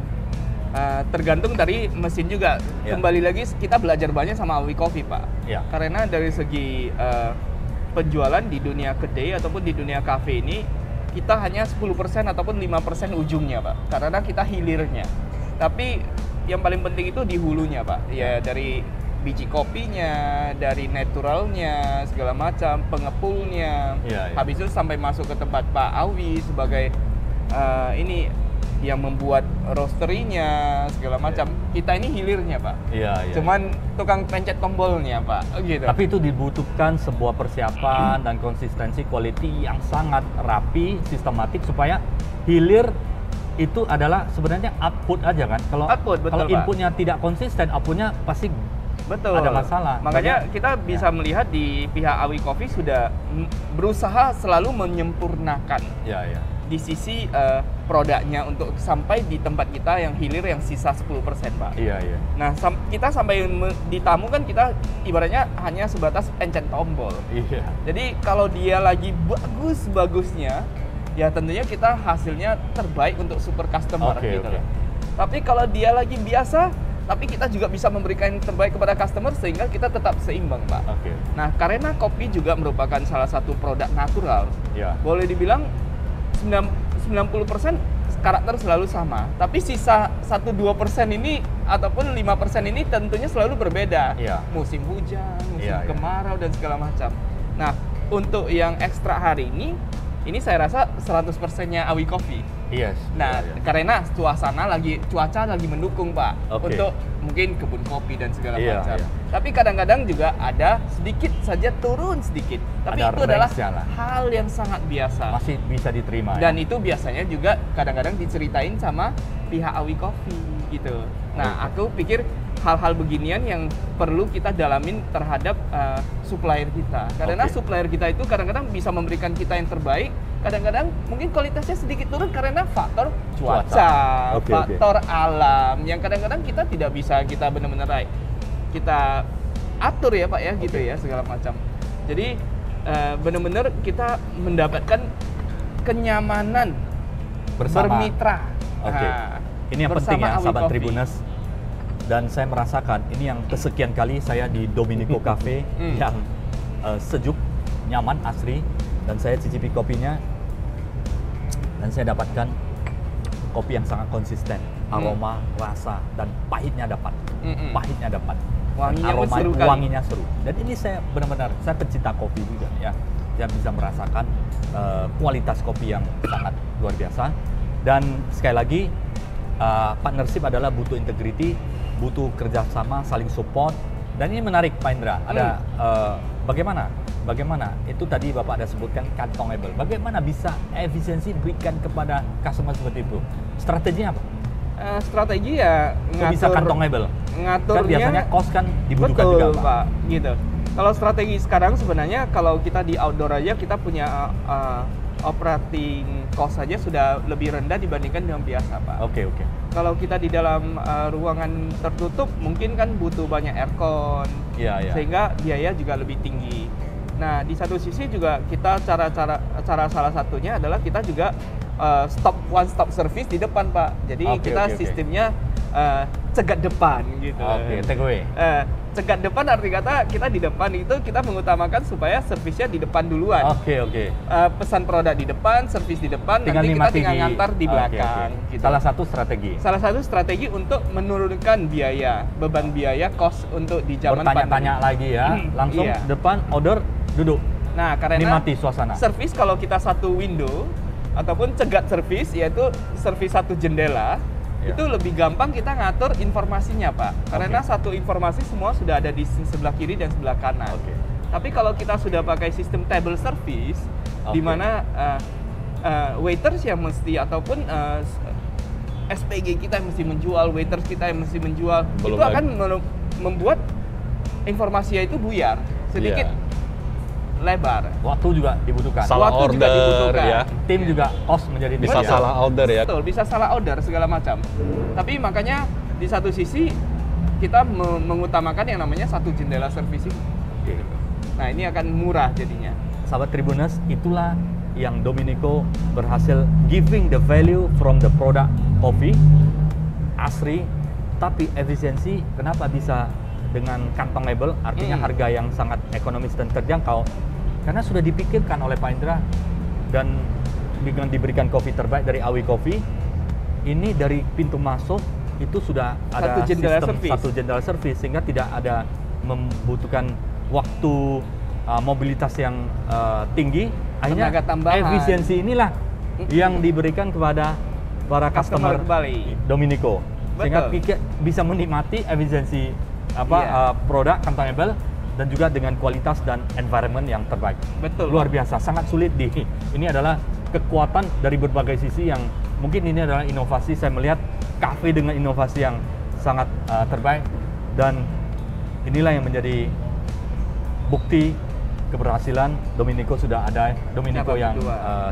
tergantung dari mesin juga. Kembali lagi kita belajar banyak sama Awi Coffee, Pak. Karena dari segi penjualan di dunia kedai ataupun di dunia kafe ini kita hanya 10% ataupun 5% ujungnya, Pak. Karena kita hilirnya. Tapi yang paling penting itu di hulunya, Pak. Ya dari biji kopinya, dari naturalnya, segala macam, pengepulnya. Habis itu sampai masuk ke tempat Pak Awi sebagai ini yang membuat roasterinya, segala macam. Kita ini hilirnya, Pak. Cuman tukang pencet tombolnya, Pak. Gitu. Tapi itu dibutuhkan sebuah persiapan dan konsistensi quality yang sangat rapi, sistematik supaya hilir itu adalah sebenarnya output aja kan. Kalau inputnya tidak konsisten, outputnya pasti ada masalah. Makanya kita bisa melihat di pihak Awi Coffee sudah berusaha selalu menyempurnakan di sisi produknya untuk sampai di tempat kita yang hilir yang sisa 10%, Pak. Nah, kita sampai di tamu kan kita ibaratnya hanya sebatas pencet tombol. Jadi kalau dia lagi bagus-bagusnya, ya tentunya kita hasilnya terbaik untuk super customer gitu. Tapi kalau dia lagi biasa, tapi kita juga bisa memberikan yang terbaik kepada customer sehingga kita tetap seimbang, Pak. Nah, karena kopi juga merupakan salah satu produk natural. Boleh dibilang 90% karakter selalu sama, tapi sisa 1-2% ini ataupun 5% ini tentunya selalu berbeda. Musim hujan, musim kemarau dan segala macam. Nah, untuk yang ekstra hari ini saya rasa 100%-nya Awi Coffee. Nah, karena cuaca lagi mendukung, Pak, untuk mungkin kebun kopi dan segala macam. Tapi kadang-kadang juga ada sedikit saja turun sedikit. Tapi itu adalah hal yang sangat biasa. Masih bisa diterima. Dan itu biasanya juga kadang-kadang diceritain sama pihak Awi Coffee gitu. Nah, aku pikir hal-hal beginian yang perlu kita dalamin terhadap supplier kita. Karena supplier kita itu kadang-kadang bisa memberikan kita yang terbaik, kadang-kadang mungkin kualitasnya sedikit turun karena faktor cuaca, faktor alam yang kadang-kadang kita tidak bisa kita benar-benar kita atur ya, Pak ya, gitu ya segala macam. Jadi benar-benar kita mendapatkan kenyamanan bermitra. Ini yang penting ya, sahabat Tribuners. Dan saya merasakan ini yang kesekian kali saya di Dominico Cafe yang sejuk, nyaman, asri, dan saya cicipi kopinya dan saya dapatkan kopi yang sangat konsisten, aroma, rasa, dan pahitnya dapat, wanginya seru. Dan ini saya benar-benar saya pecinta kopi juga ya, saya bisa merasakan kualitas kopi yang sangat luar biasa. Dan sekali lagi partnership adalah butuh integrity, butuh kerjasama, saling support. Dan ini menarik, Pak Indra. Ada bagaimana? Itu tadi Bapak ada sebutkan kantongable. Bagaimana bisa efisiensi berikan kepada customer seperti itu? Strateginya apa? Strategi ya ngatur, bisa kantongable. Ngaturnya kan biasanya cost kan dibutuhkan betul, juga, Pak. Gitu. Kalau strategi sekarang sebenarnya kalau kita di outdoor aja kita punya operating cost saja sudah lebih rendah dibandingkan dengan biasa, Pak. Kalau kita di dalam ruangan tertutup mungkin kan butuh banyak aircon, sehingga biaya juga lebih tinggi. Nah, di satu sisi juga kita cara salah satunya adalah kita juga one stop service di depan, Pak. Jadi kita sistemnya cegat depan gitu. Take away. Cegat depan arti kata kita di depan itu kita mengutamakan supaya servisnya di depan duluan. Pesan produk di depan, servis di depan, nanti kita tinggal ngantar di belakang. Gitu. Salah satu strategi untuk menurunkan beban biaya, cost untuk di zaman pandemi. Bertanya-tanya lagi ya, langsung depan order duduk. Nah, karena nikmati suasana. Servis kalau kita satu window ataupun cegat servis, yaitu servis satu jendela, itu lebih gampang kita ngatur informasinya, Pak. Karena satu informasi semua sudah ada di sebelah kiri dan sebelah kanan. Tapi kalau kita sudah pakai sistem table service, di mana waiters yang mesti ataupun SPG kita yang mesti menjual, waiters kita yang mesti menjual, itu akan membuat informasinya itu buyar sedikit. Lebar. Waktu juga dibutuhkan. Salah Waktu order juga dibutuhkan. ya. Tim juga cost menjadi Bisa salah order ya. Betul, bisa salah order segala macam. Tapi makanya di satu sisi kita mengutamakan yang namanya satu jendela servicing. Nah, ini akan murah jadinya. Sahabat Tribuners, itulah yang Domenico berhasil giving the value from the product coffee, asri, tapi efisiensi. Kenapa bisa dengan kantong label, artinya harga yang sangat ekonomis dan terjangkau, karena sudah dipikirkan oleh Pak Indra, dan dengan diberikan kopi terbaik dari Awi Coffee, ini dari pintu masuk itu sudah ada satu jendela service, sehingga tidak ada membutuhkan waktu mobilitas yang tinggi. Akhirnya efisiensi inilah yang diberikan kepada para customer Domenico, sehingga bisa menikmati efisiensi produk kantong label dan juga dengan kualitas dan environment yang terbaik. Betul. Luar biasa, sangat sulit ini adalah kekuatan dari berbagai sisi yang mungkin ini adalah inovasi. Saya melihat kafe dengan inovasi yang sangat terbaik, dan inilah yang menjadi bukti keberhasilan Domenico. Sudah ada Domenico yang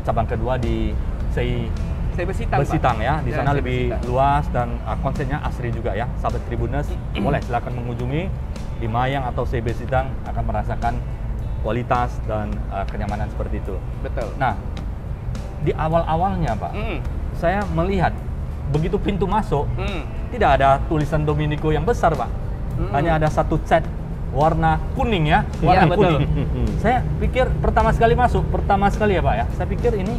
cabang kedua di Besitang ya, di sana lebih luas dan konsepnya asri juga ya. Sahabat Tribuners, boleh silakan mengunjungi di Mayang atau Besitang, akan merasakan kualitas dan kenyamanan seperti itu. Betul. Nah, di awal-awalnya Pak, saya melihat begitu pintu masuk tidak ada tulisan Domenico yang besar Pak, hanya ada satu cat warna kuning ya, warna kuning. Saya pikir pertama sekali ya Pak ya, saya pikir ini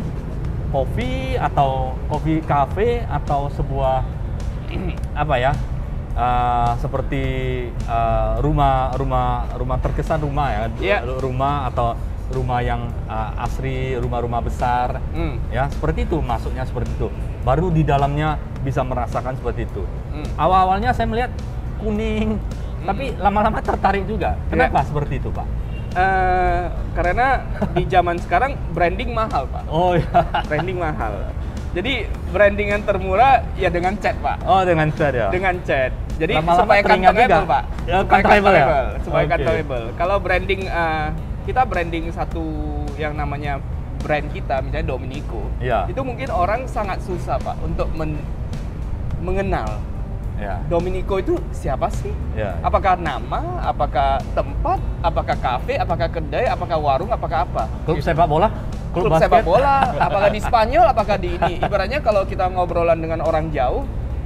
kopi atau kopi cafe atau sebuah apa ya, seperti rumah terkesan rumah ya, rumah atau rumah yang asri, rumah-rumah besar ya, seperti itu masuknya, seperti itu. Baru di dalamnya bisa merasakan seperti itu. Awal-awalnya saya melihat kuning, tapi lama-lama tertarik juga. Kenapa seperti itu Pak? Karena di zaman sekarang branding mahal Pak. Oh iya. Branding mahal. Jadi branding yang termurah ya dengan cat Pak. Oh, dengan cat ya. Dengan cat. Jadi lama-lama supaya kantong label Pak. Ya, supaya kantong label, label. Supaya kantong label. Kalau branding kita branding satu yang namanya brand kita, misalnya Domenico, itu mungkin orang sangat susah Pak untuk mengenal. Domenico itu siapa sih? Apakah nama, apakah tempat, apakah kafe, apakah kedai, apakah warung, apakah apa? Klub sepak bola? Klub sepak bola, apakah di Spanyol, apakah di ini? Ibaratnya kalau kita ngobrolan dengan orang jauh,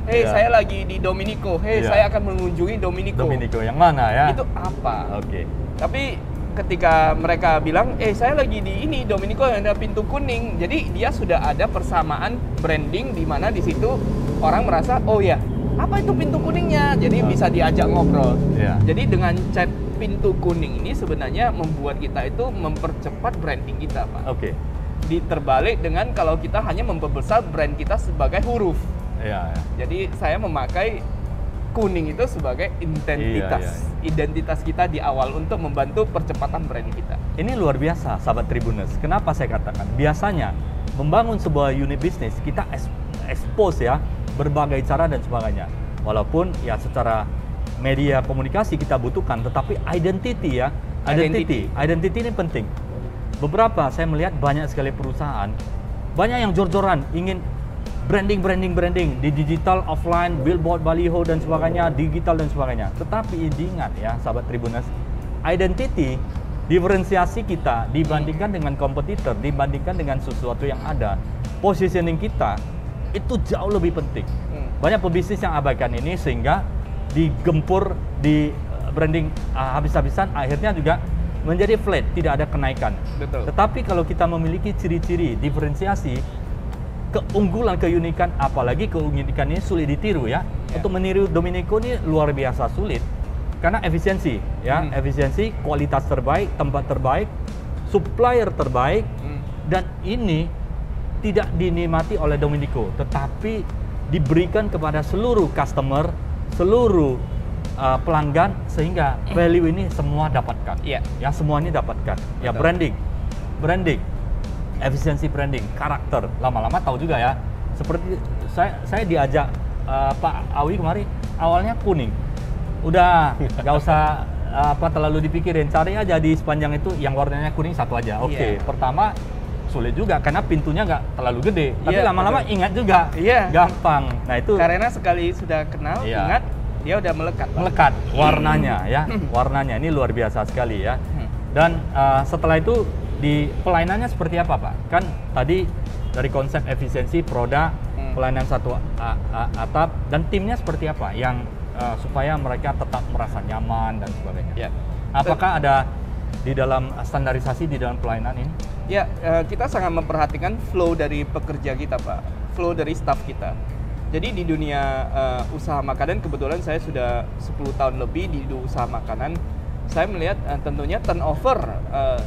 saya lagi di Domenico, saya akan mengunjungi Domenico. Domenico yang mana ya? Itu apa? Tapi ketika mereka bilang, saya lagi di ini Domenico yang ada pintu kuning, jadi dia sudah ada persamaan branding di mana di situ orang merasa, oh ya, apa itu pintu kuningnya? Jadi bisa diajak ngobrol. Jadi dengan cat pintu kuning ini sebenarnya membuat kita itu mempercepat branding kita, Pak. Diterbalik dengan kalau kita hanya memperbesar brand kita sebagai huruf. Jadi saya memakai kuning itu sebagai identitas kita di awal untuk membantu percepatan brand kita. Ini luar biasa, sahabat Tribuners. Kenapa saya katakan? Biasanya membangun sebuah unit bisnis kita expose ya, berbagai cara dan sebagainya. Walaupun ya secara media komunikasi kita butuhkan, tetapi identity ini penting. Beberapa saya melihat banyak sekali perusahaan, banyak yang jor-joran ingin branding di digital, offline, billboard, baliho dan sebagainya, digital dan sebagainya. Tetapi diingat ya, sahabat Tribuners, identity, diferensiasi kita dibandingkan dengan kompetitor, dibandingkan dengan sesuatu yang ada, positioning kita itu jauh lebih penting. Banyak pebisnis yang abaikan ini sehingga digempur di branding habis-habisan, akhirnya juga menjadi flat, tidak ada kenaikan. Tetapi kalau kita memiliki ciri-ciri diferensiasi, keunggulan, keunikan, apalagi keunikan ini sulit ditiru ya. Untuk meniru Domenico ini luar biasa sulit karena efisiensi ya, efisiensi, kualitas terbaik, tempat terbaik, supplier terbaik, dan ini tidak dinikmati oleh Domenico, tetapi diberikan kepada seluruh customer, seluruh pelanggan, sehingga value ini semua dapatkan. Iya. Ya, semua ini dapatkan. Ya, Betul. branding, efisiensi branding, karakter. Lama-lama tahu juga ya. Seperti saya diajak Pak Awi kemarin, awalnya kuning. Udah, nggak usah terlalu dipikirin, cari aja di sepanjang itu yang warnanya kuning satu aja. Oke. Iya. Pertama sulit juga karena pintunya nggak terlalu gede, tapi Iya, lama-lama betul. ingat juga, Iya. gampang. Nah itu Karena sekali sudah kenal, Iya. ingat, dia udah melekat. Pak. melekat warnanya ya, warnanya ini luar biasa sekali ya. Dan setelah itu di pelayanannya seperti apa Pak? Kan tadi dari konsep efisiensi produk, pelayanan satu atap, dan timnya seperti apa yang supaya mereka tetap merasa nyaman dan sebagainya. Ya. Apakah ada di dalam standarisasi di dalam pelayanan ini? Ya, kita sangat memperhatikan flow dari pekerja kita, Pak. Flow dari staff kita. Jadi di dunia usaha makanan, kebetulan saya sudah 10 tahun lebih di usaha makanan. Saya melihat tentunya turnover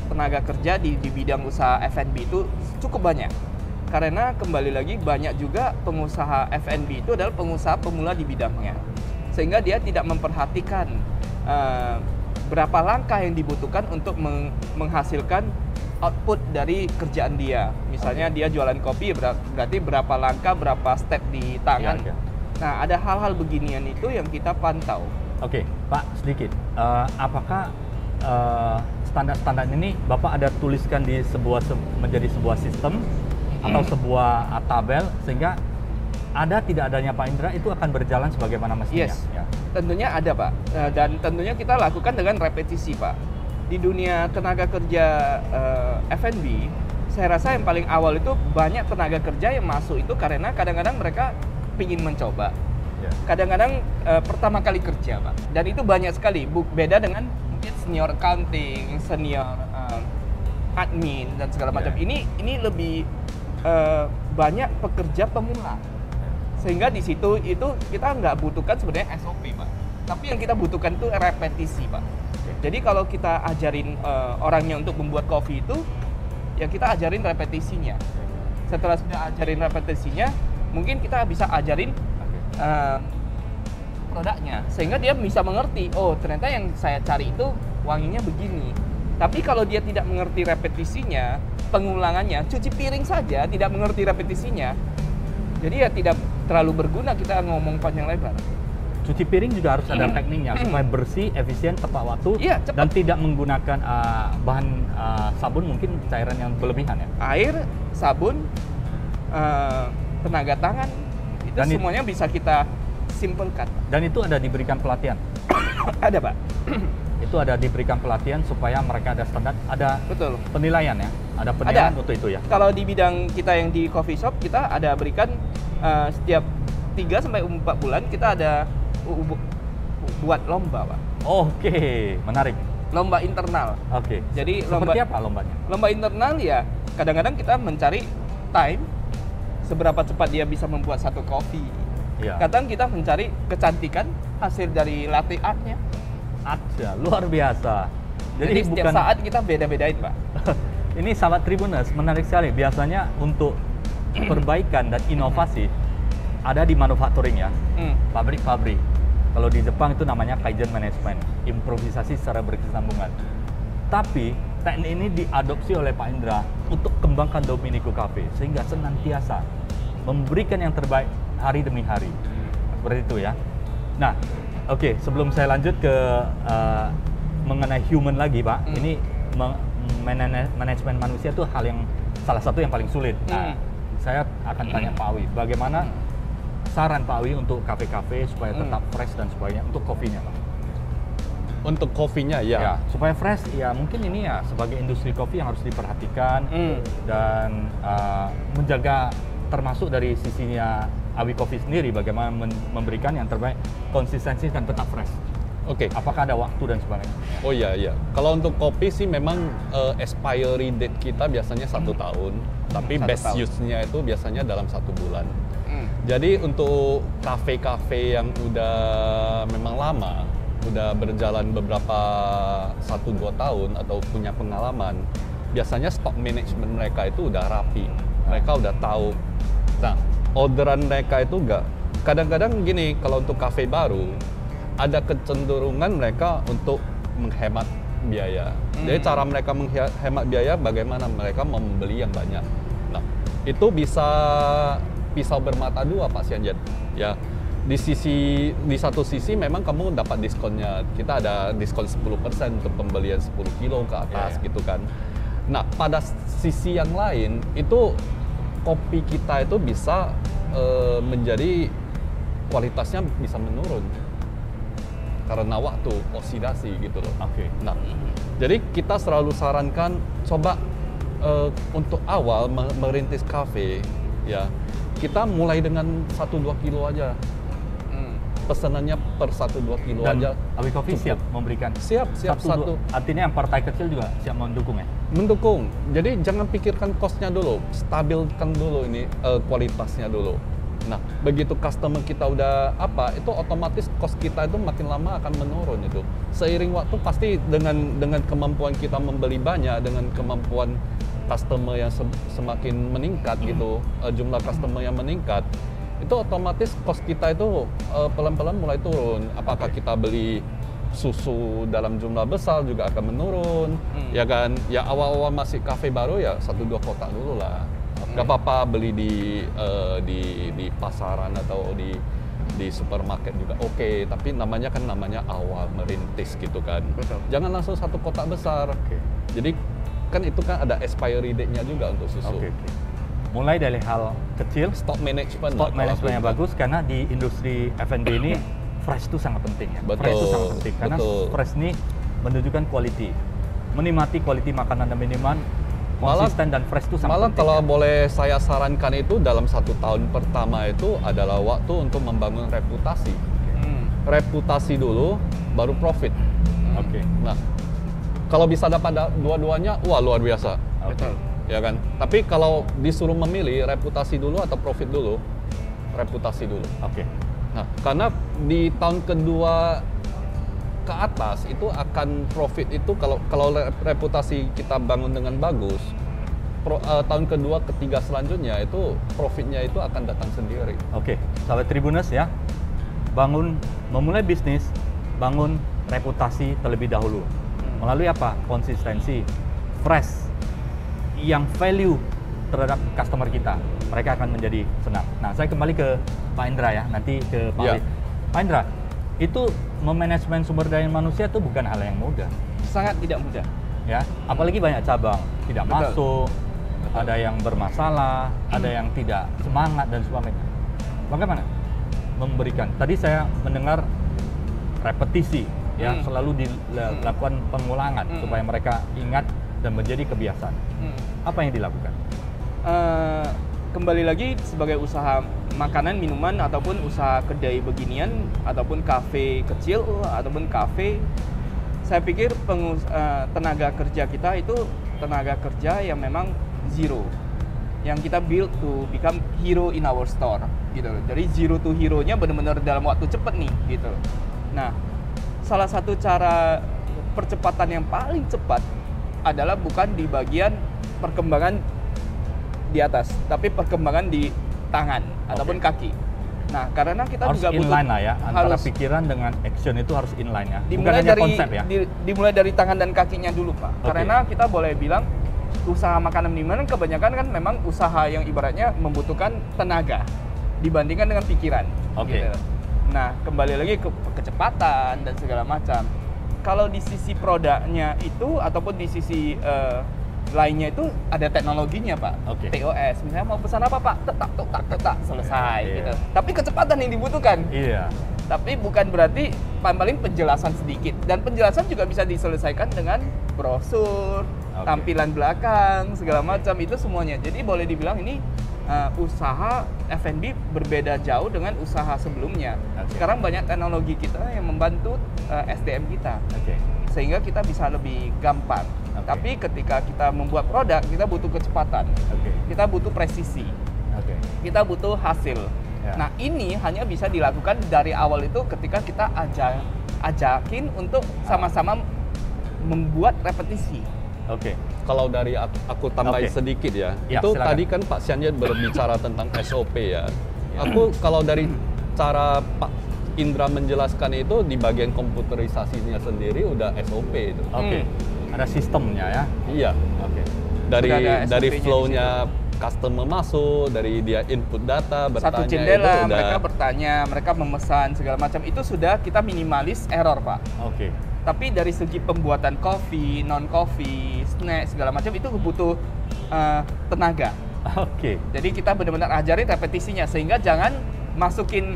tenaga kerja di bidang usaha F&B itu cukup banyak. Karena kembali lagi banyak juga pengusaha F&B itu adalah pengusaha pemula di bidangnya. Sehingga dia tidak memperhatikan berapa langkah yang dibutuhkan untuk menghasilkan output dari kerjaan dia. Misalnya dia jualan kopi, berarti berapa langkah, berapa step di tangan. Ya. Nah, ada hal-hal beginian itu yang kita pantau. Oke, Pak, sedikit. Apakah standar-standar ini Bapak ada tuliskan di menjadi sebuah sistem atau sebuah tabel, sehingga ada tidak adanya Pak Indra itu akan berjalan sebagaimana mestinya? Yes, Ya. tentunya ada, Pak. Dan tentunya kita lakukan dengan repetisi, Pak. Di dunia tenaga kerja F&B, saya rasa yang paling awal itu banyak tenaga kerja yang masuk itu karena kadang-kadang mereka ingin mencoba. Ya. Kadang-kadang pertama kali kerja, Pak. Dan itu banyak sekali. Beda dengan mungkin senior accounting, senior admin dan segala macam. Ya. Ini lebih banyak pekerja pemula. Sehingga di situ itu kita nggak butuhkan sebenarnya SOP, Pak. Tapi yang kita butuhkan itu repetisi, Pak. Jadi kalau kita ajarin orangnya untuk membuat kopi itu, ya kita ajarin repetisinya. Setelah sudah ajarin repetisinya, mungkin kita bisa ajarin produknya, sehingga dia bisa mengerti, oh ternyata yang saya cari itu wanginya begini. Tapi kalau dia tidak mengerti repetisinya, pengulangannya, cuci piring saja tidak mengerti repetisinya, jadi ya tidak terlalu berguna kita ngomong panjang lebar. Cuci piring juga harus ada tekniknya supaya bersih, efisien, tepat waktu, Iya, cepat. dan tidak menggunakan bahan sabun mungkin cairan yang berlebihan ya. Air, sabun, tenaga tangan, itu Dan semuanya bisa kita simpelkan. Dan itu ada diberikan pelatihan. Ada, Pak. Itu ada diberikan pelatihan supaya mereka ada standar, ada Betul. penilaian ya, ada penilaian Ada. untuk itu ya. Kalau di bidang kita yang di coffee shop, kita ada berikan setiap 3-4 bulan kita ada buat lomba, Pak. Oke, menarik. Lomba internal. Oke. Jadi Seperti apa lombanya? Lomba internal ya kadang-kadang kita mencari time seberapa cepat dia bisa membuat satu kopi. Iya. Kadang kita mencari kecantikan hasil dari latte artnya. Aja, luar biasa. Jadi setiap saat kita beda-bedain, Pak. Ini sahabat Tribuners, menarik sekali. Biasanya untuk perbaikan dan inovasi ada di manufacturing ya, pabrik-pabrik. Kalau di Jepang itu namanya Kaizen Management, improvisasi secara berkesinambungan. Tapi teknik ini diadopsi oleh Pak Indra untuk kembangkan Dominico Cafe sehingga senantiasa memberikan yang terbaik hari demi hari. Seperti itu ya. Nah, oke, sebelum saya lanjut ke mengenai human lagi, Pak. Ini manajemen manusia itu hal yang salah satu yang paling sulit. Nah, saya akan tanya Pak Awi, bagaimana saran Pak Awi untuk kafe-kafe supaya tetap fresh dan sebagainya untuk kopinya, Pak? Untuk kopinya ya. Supaya fresh ya mungkin ini ya sebagai industri kopi yang harus diperhatikan dan menjaga termasuk dari sisinya Awi Coffee sendiri bagaimana memberikan yang terbaik, konsistensi dan tetap fresh. Oke. Apakah ada waktu dan sebagainya? Oh iya. Kalau untuk kopi sih memang expiry date kita biasanya 1 tahun, tapi 1 best tahun. use-nya itu biasanya dalam 1 bulan. Jadi untuk kafe-kafe yang udah memang lama, udah berjalan beberapa 1-2 tahun atau punya pengalaman, biasanya stock management mereka itu udah rapi. Mereka udah tahu. Nah, orderan mereka itu enggak. Kadang-kadang gini, kalau untuk kafe baru ada kecenderungan mereka untuk menghemat biaya. Jadi cara mereka menghemat biaya bagaimana mereka membeli yang banyak. Nah, itu bisa pisau bermata dua Pak Sianjet. Ya. Di satu sisi memang kamu dapat diskonnya. Kita ada diskon 10% untuk pembelian 10 kilo ke atas gitu kan. Nah, pada sisi yang lain itu kopi kita itu bisa menjadi kualitasnya bisa menurun karena waktu oksidasi gitu loh. Oke. Nah, jadi kita selalu sarankan coba untuk awal merintis kafe ya, kita mulai dengan 1-2 kilo aja. Pesanannya per 1-2 kilo Dan aja. Awi Coffee cukup. siap memberikan Siap. Satu. Artinya yang partai kecil juga siap mendukung ya? Mendukung. Jadi jangan pikirkan cost-nya dulu, stabilkan dulu ini kualitasnya dulu. Nah, begitu customer kita udah itu otomatis cost kita itu makin lama akan menurun itu. Seiring waktu pasti dengan kemampuan kita membeli banyak, dengan kemampuan customer yang semakin meningkat gitu, jumlah customer yang meningkat, itu otomatis cost kita itu pelan-pelan mulai turun. Apakah kita beli susu dalam jumlah besar juga akan menurun, ya kan? Ya awal-awal masih kafe baru ya 1-2 kotak dulu lah. Gak apa-apa beli di pasaran atau di supermarket juga oke, tapi namanya awal merintis gitu kan. Betul. Jangan langsung 1 kotak besar. Jadi kan itu kan ada expiry date-nya juga untuk susu. Oke. Mulai dari hal kecil, Stock management yang bagus, karena di industri F&B ini fresh itu sangat penting ya. Betul, Fresh itu sangat penting karena betul. fresh ini menunjukkan quality, menikmati quality makanan dan minuman, konsisten dan fresh itu sangat Malah penting. kalau boleh saya sarankan itu dalam 1 tahun pertama itu adalah waktu untuk membangun reputasi. Reputasi dulu, baru profit. Oke. Nah, kalau bisa dapat dua-duanya, wah luar biasa. Betul. Ya kan? Tapi kalau disuruh memilih reputasi dulu atau profit dulu, reputasi dulu. Oke. Nah, karena di tahun kedua ke atas itu akan profit itu kalau reputasi kita bangun dengan bagus, tahun kedua, ketiga selanjutnya itu profitnya itu akan datang sendiri. Oke, sahabat Tribuners ya, memulai bisnis, bangun reputasi terlebih dahulu. Melalui apa? Konsistensi, fresh, yang value terhadap customer kita. Mereka akan menjadi senang. Nah, saya kembali ke Pak Indra ya, nanti ke Pak Awi. Pak Indra, itu memanajemen sumber daya manusia itu bukan hal yang mudah. Sangat tidak mudah. Ya, apalagi banyak cabang, tidak Betul. masuk, ada yang bermasalah, ada yang tidak semangat dan sebagainya. Bagaimana memberikan? Tadi saya mendengar repetisi, ya selalu dilakukan pengulangan supaya mereka ingat dan menjadi kebiasaan. Apa yang dilakukan? Kembali lagi sebagai usaha makanan, minuman, ataupun usaha kedai beginian, ataupun kafe kecil, ataupun kafe, saya pikir tenaga kerja kita itu tenaga kerja yang memang zero, yang kita build to become hero in our store, gitu. Jadi zero to hero-nya benar-benar dalam waktu cepat nih, gitu. Nah, salah satu cara percepatan yang paling cepat adalah bukan di bagian perkembangan di atas, tapi perkembangan di tangan ataupun kaki. Nah, karena kita harus juga butuh inline lah ya, antara pikiran dengan action itu harus inline ya. Dimulai bukan dari hanya konsep ya. Dimulai dari tangan dan kakinya dulu, Pak. Karena kita boleh bilang usaha makanan minuman kebanyakan kan memang usaha yang ibaratnya membutuhkan tenaga dibandingkan dengan pikiran. Gitu. Nah, kembali lagi ke kecepatan dan segala macam. Kalau di sisi produknya itu ataupun di sisi lainnya itu ada teknologinya, Pak. POS. Misalnya mau pesan apa, Pak? Tetak, selesai gitu. Tapi kecepatan yang dibutuhkan. Iya. Tapi bukan berarti paling penjelasan sedikit, dan penjelasan juga bisa diselesaikan dengan brosur, tampilan belakang, segala macam itu semuanya. Jadi boleh dibilang ini usaha F&B berbeda jauh dengan usaha sebelumnya. Sekarang banyak teknologi kita yang membantu SDM kita, sehingga kita bisa lebih gampang. Tapi ketika kita membuat produk, kita butuh kecepatan, kita butuh presisi, kita butuh hasil. Nah, ini hanya bisa dilakukan dari awal itu ketika kita ajakin untuk sama-sama membuat repetisi. kalau dari aku tambahin sedikit ya. Ya, Itu silakan. tadi kan Pak Sianjat berbicara tentang SOP ya. Aku kalau dari cara Pak Indra menjelaskan itu di bagian komputerisasinya sendiri udah SOP itu. Oke. Ada sistemnya ya. Iya. Oke. Dari Udah ada dari SOP-nya di flow-nya customer masuk, dari dia input data, bertanya Satu jendela, itu udah mereka bertanya, mereka memesan segala macam, itu sudah kita minimalis error, Pak. Oke. Tapi dari segi pembuatan kopi, non kopi, snack segala macam itu butuh tenaga. Oke. Jadi kita benar-benar ajarin repetisinya sehingga jangan masukin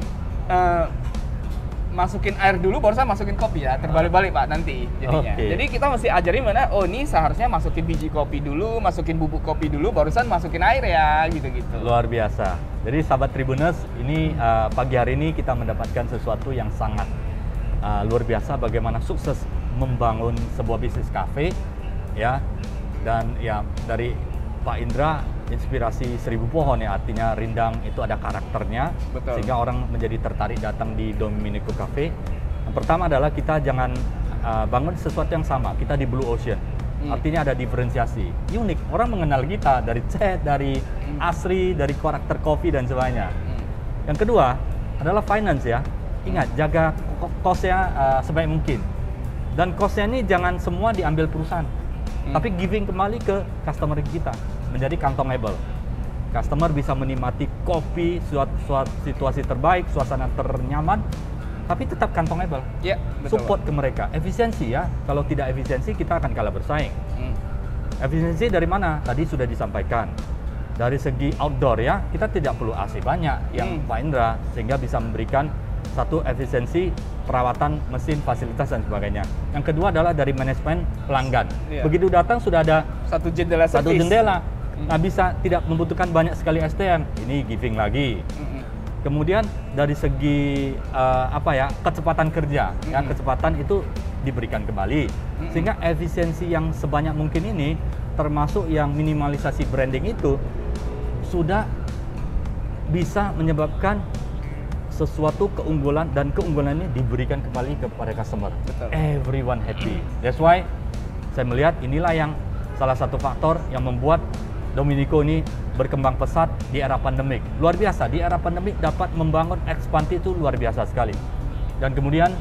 air dulu baru saya masukin kopi ya, terbalik-balik Pak nanti jadinya. Oke. Jadi kita mesti ajarin mana, oh ini seharusnya masukin biji kopi dulu, masukin bubuk kopi dulu, barusan masukin air ya, gitu-gitu. Luar biasa. Jadi sahabat Tribuners, ini pagi hari ini kita mendapatkan sesuatu yang sangat luar biasa, bagaimana sukses membangun sebuah bisnis kafe, ya. Dan ya dari Pak Indra, inspirasi 1000 pohon ya, artinya rindang itu ada karakternya. Betul. Sehingga orang menjadi tertarik datang di Domenico Cafe. Yang pertama adalah kita jangan bangun sesuatu yang sama, kita di Blue Ocean. Artinya ada diferensiasi, unik. Orang mengenal kita dari cat, dari asri, dari karakter kopi dan sebagainya. Yang kedua adalah finance ya. Ingat, jaga cost-nya sebaik mungkin. Dan cost-nya ini jangan semua diambil perusahaan, tapi giving kembali ke customer kita, menjadi kantongable. Customer bisa menikmati kopi, suatu situasi terbaik, suasana ternyaman, tapi tetap kantongable. Ya, betul. Support ke mereka, efisiensi ya. Kalau tidak efisiensi, kita akan kalah bersaing. Efisiensi dari mana? Tadi sudah disampaikan. Dari segi outdoor ya, kita tidak perlu AC banyak yang Pak Indra, sehingga bisa memberikan satu efisiensi perawatan mesin, fasilitas dan sebagainya. Yang kedua adalah dari manajemen pelanggan. Iya. Begitu datang sudah ada Satu jendela satu service. jendela, nggak bisa, tidak membutuhkan banyak sekali SDM. Ini giving lagi. Kemudian dari segi kecepatan kerja, ya, kecepatan itu diberikan kembali, sehingga efisiensi yang sebanyak mungkin ini, termasuk yang minimalisasi branding itu, sudah bisa menyebabkan sesuatu keunggulan, dan keunggulan ini diberikan kembali kepada customer. Betul. Everyone happy. That's why saya melihat inilah yang salah satu faktor yang membuat Domenico ini berkembang pesat di era pandemik. Luar biasa, di era pandemik dapat membangun ekspansi itu luar biasa sekali. Dan kemudian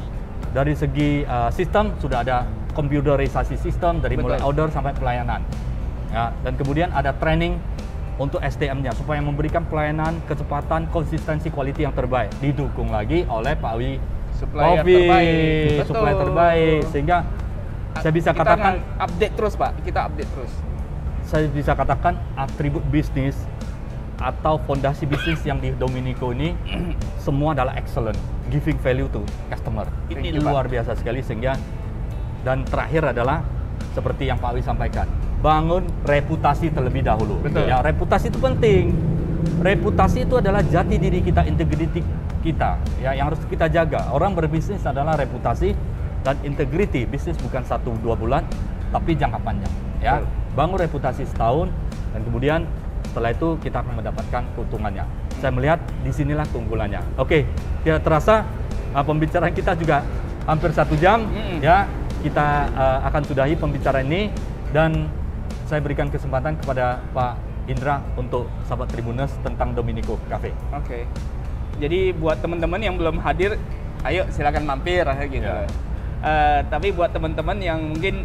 dari segi sistem sudah ada komputerisasi sistem dari mulai Betul. order sampai pelayanan. Ya, dan kemudian ada training untuk SDM-nya supaya memberikan pelayanan, kecepatan, konsistensi, quality yang terbaik. Didukung lagi oleh Pak Wi Supplier Kopi, terbaik. supplier Betul. terbaik, sehingga saya bisa Kita katakan, update terus Pak, kita update terus. saya bisa katakan atribut bisnis atau fondasi bisnis yang di Domenico ini semua adalah excellent, giving value to customer. Thank Ini you, luar biasa sekali, sehingga, dan terakhir adalah seperti yang Pak Wi sampaikan, bangun reputasi terlebih dahulu. Betul. Ya, reputasi itu penting. Reputasi itu adalah jati diri kita, integriti kita, ya, yang harus kita jaga. Orang berbisnis adalah reputasi dan integriti. Bisnis bukan 1-2 bulan, tapi jangka panjang. Ya, bangun reputasi setahun, dan kemudian setelah itu kita akan mendapatkan keuntungannya. Saya melihat disinilah keunggulannya. Oke, tidak terasa pembicaraan kita juga hampir 1 jam. Ya, kita akan sudahi pembicaraan ini, dan saya berikan kesempatan kepada Pak Indra untuk sahabat Tribuners tentang Domenico Cafe. Oke. Jadi buat teman-teman yang belum hadir, ayo silakan mampir gitu. Ya. Tapi buat teman-teman yang mungkin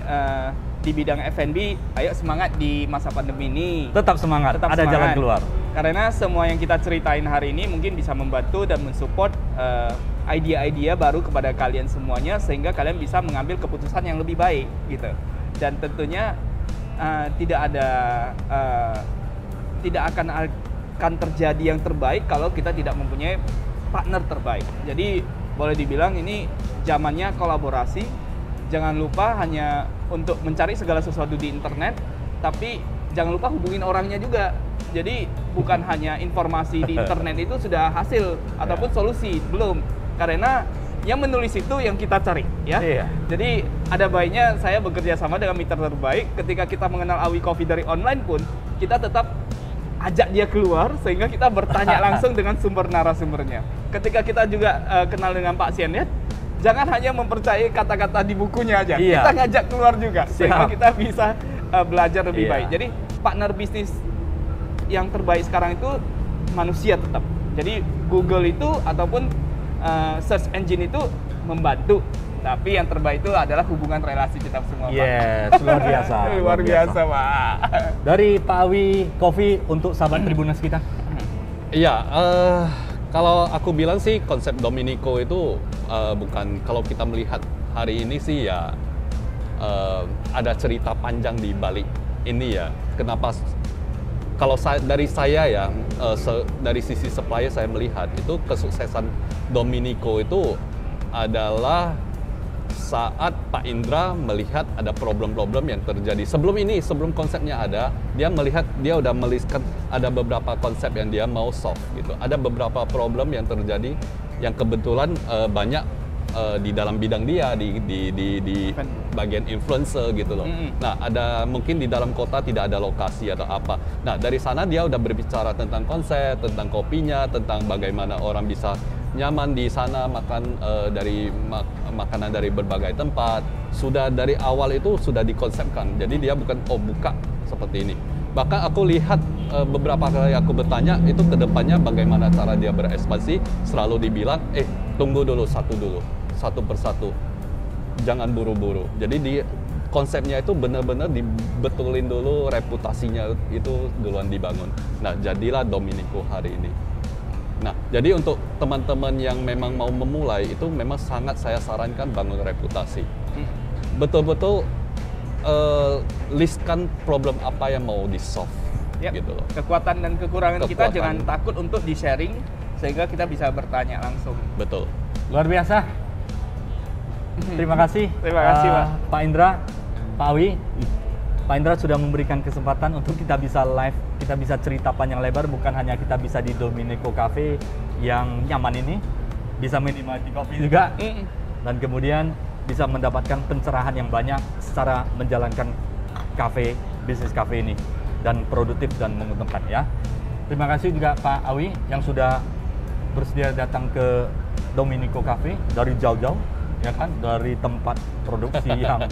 di bidang F&B, ayo semangat di masa pandemi ini. Tetap semangat, Tetap ada semangat. jalan keluar. Karena semua yang kita ceritain hari ini mungkin bisa membantu dan mensupport idea-idea baru kepada kalian semuanya, sehingga kalian bisa mengambil keputusan yang lebih baik gitu. Dan tentunya tidak akan terjadi yang terbaik kalau kita tidak mempunyai partner terbaik. Jadi boleh dibilang ini zamannya kolaborasi. Jangan lupa hanya untuk mencari segala sesuatu di internet, tapi jangan lupa hubungin orangnya juga. Jadi bukan hanya informasi di internet itu sudah hasil ataupun solusi, belum. Karena yang menulis itu yang kita cari, ya. Iya. Jadi ada baiknya saya bekerja sama dengan mitra terbaik. Ketika kita mengenal Awi Coffee dari online pun, kita tetap ajak dia keluar sehingga kita bertanya langsung dengan sumber narasumbernya. Ketika kita juga kenal dengan Pak Sianjat, jangan hanya mempercayai kata-kata di bukunya aja. Iya. Kita ngajak keluar juga sehingga kita bisa belajar lebih Iya. baik. Jadi partner bisnis yang terbaik sekarang itu manusia tetap. Jadi Google itu ataupun search engine itu membantu, tapi yang terbaik itu adalah hubungan relasi kita semua, Pak. Yes, luar biasa. Luar biasa, Pak. Dari Pak Awi Coffee untuk sahabat Tribuners kita. Iya, kalau aku bilang sih konsep Dominico itu bukan, kalau kita melihat hari ini sih ya ada cerita panjang di balik ini ya. Kenapa? Kalau dari saya ya, dari sisi supplier saya melihat itu kesuksesan Dominico itu adalah saat Pak Indra melihat ada problem-problem yang terjadi. Sebelum konsepnya ada, dia udah melihat ada beberapa konsep yang dia mau solve gitu. Ada beberapa problem yang terjadi yang kebetulan banyak di dalam bidang dia di bagian influencer gitu loh. Nah, ada mungkin di dalam kota tidak ada lokasi atau apa. Nah, dari sana dia udah berbicara tentang konsep, tentang kopinya, tentang bagaimana orang bisa nyaman di sana makan dari makanan dari berbagai tempat. Sudah dari awal itu sudah dikonsepkan. Jadi dia bukan buka seperti ini. Bahkan aku lihat beberapa kali aku bertanya itu ke depannya bagaimana cara dia berekspansi, selalu dibilang tunggu dulu, satu persatu, jangan buru-buru. Jadi konsepnya itu benar-benar dibetulin dulu, reputasinya itu duluan dibangun. Nah, jadilah Dominico hari ini. Nah, jadi untuk teman-teman yang memang mau memulai itu memang sangat saya sarankan bangun reputasi. Betul-betul listkan problem apa yang mau di-solve. Yep. Gitu loh. Kekuatan dan kekurangan kita jangan takut untuk di-sharing sehingga kita bisa bertanya langsung. Betul. Luar biasa. Terima kasih. Terima kasih, Pak. Pak Indra, Pak Awi. Pak Indra sudah memberikan kesempatan untuk kita bisa live, kita bisa cerita panjang lebar, bukan hanya kita bisa di Dominico Cafe yang nyaman ini, bisa menikmati kopi juga, dan kemudian bisa mendapatkan pencerahan yang banyak secara menjalankan bisnis kafe ini, dan produktif dan menguntungkan ya. Terima kasih juga Pak Awi yang sudah bersedia datang ke Dominico Cafe dari jauh-jauh, ya kan, dari tempat produksi yang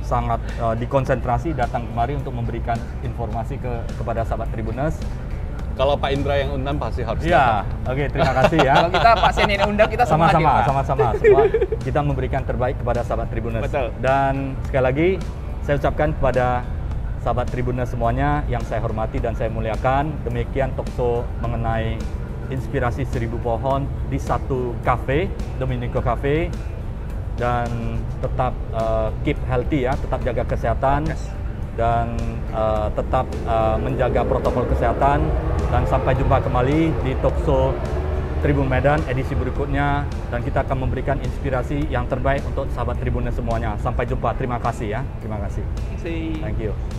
sangat dikonsentrasi datang kemari untuk memberikan informasi kepada sahabat Tribuners. Kalau Pak Indra yang undang pasti harus Ya, oke, terima kasih ya. Kalau kita pasien yang undang kita semua hadir, Pak. Sama-sama, semua kita memberikan terbaik kepada sahabat Tribuners. Betul. Dan sekali lagi saya ucapkan kepada sahabat Tribuners semuanya yang saya hormati dan saya muliakan, demikian talkshow mengenai inspirasi 1000 pohon di satu cafe, Dominico Cafe. Dan tetap keep healthy ya, tetap jaga kesehatan, dan tetap menjaga protokol kesehatan, dan sampai jumpa kembali di talkshow Tribun Medan edisi berikutnya, dan kita akan memberikan inspirasi yang terbaik untuk sahabat Tribuners semuanya. Sampai jumpa, terima kasih ya, terima kasih. See you. Thank you.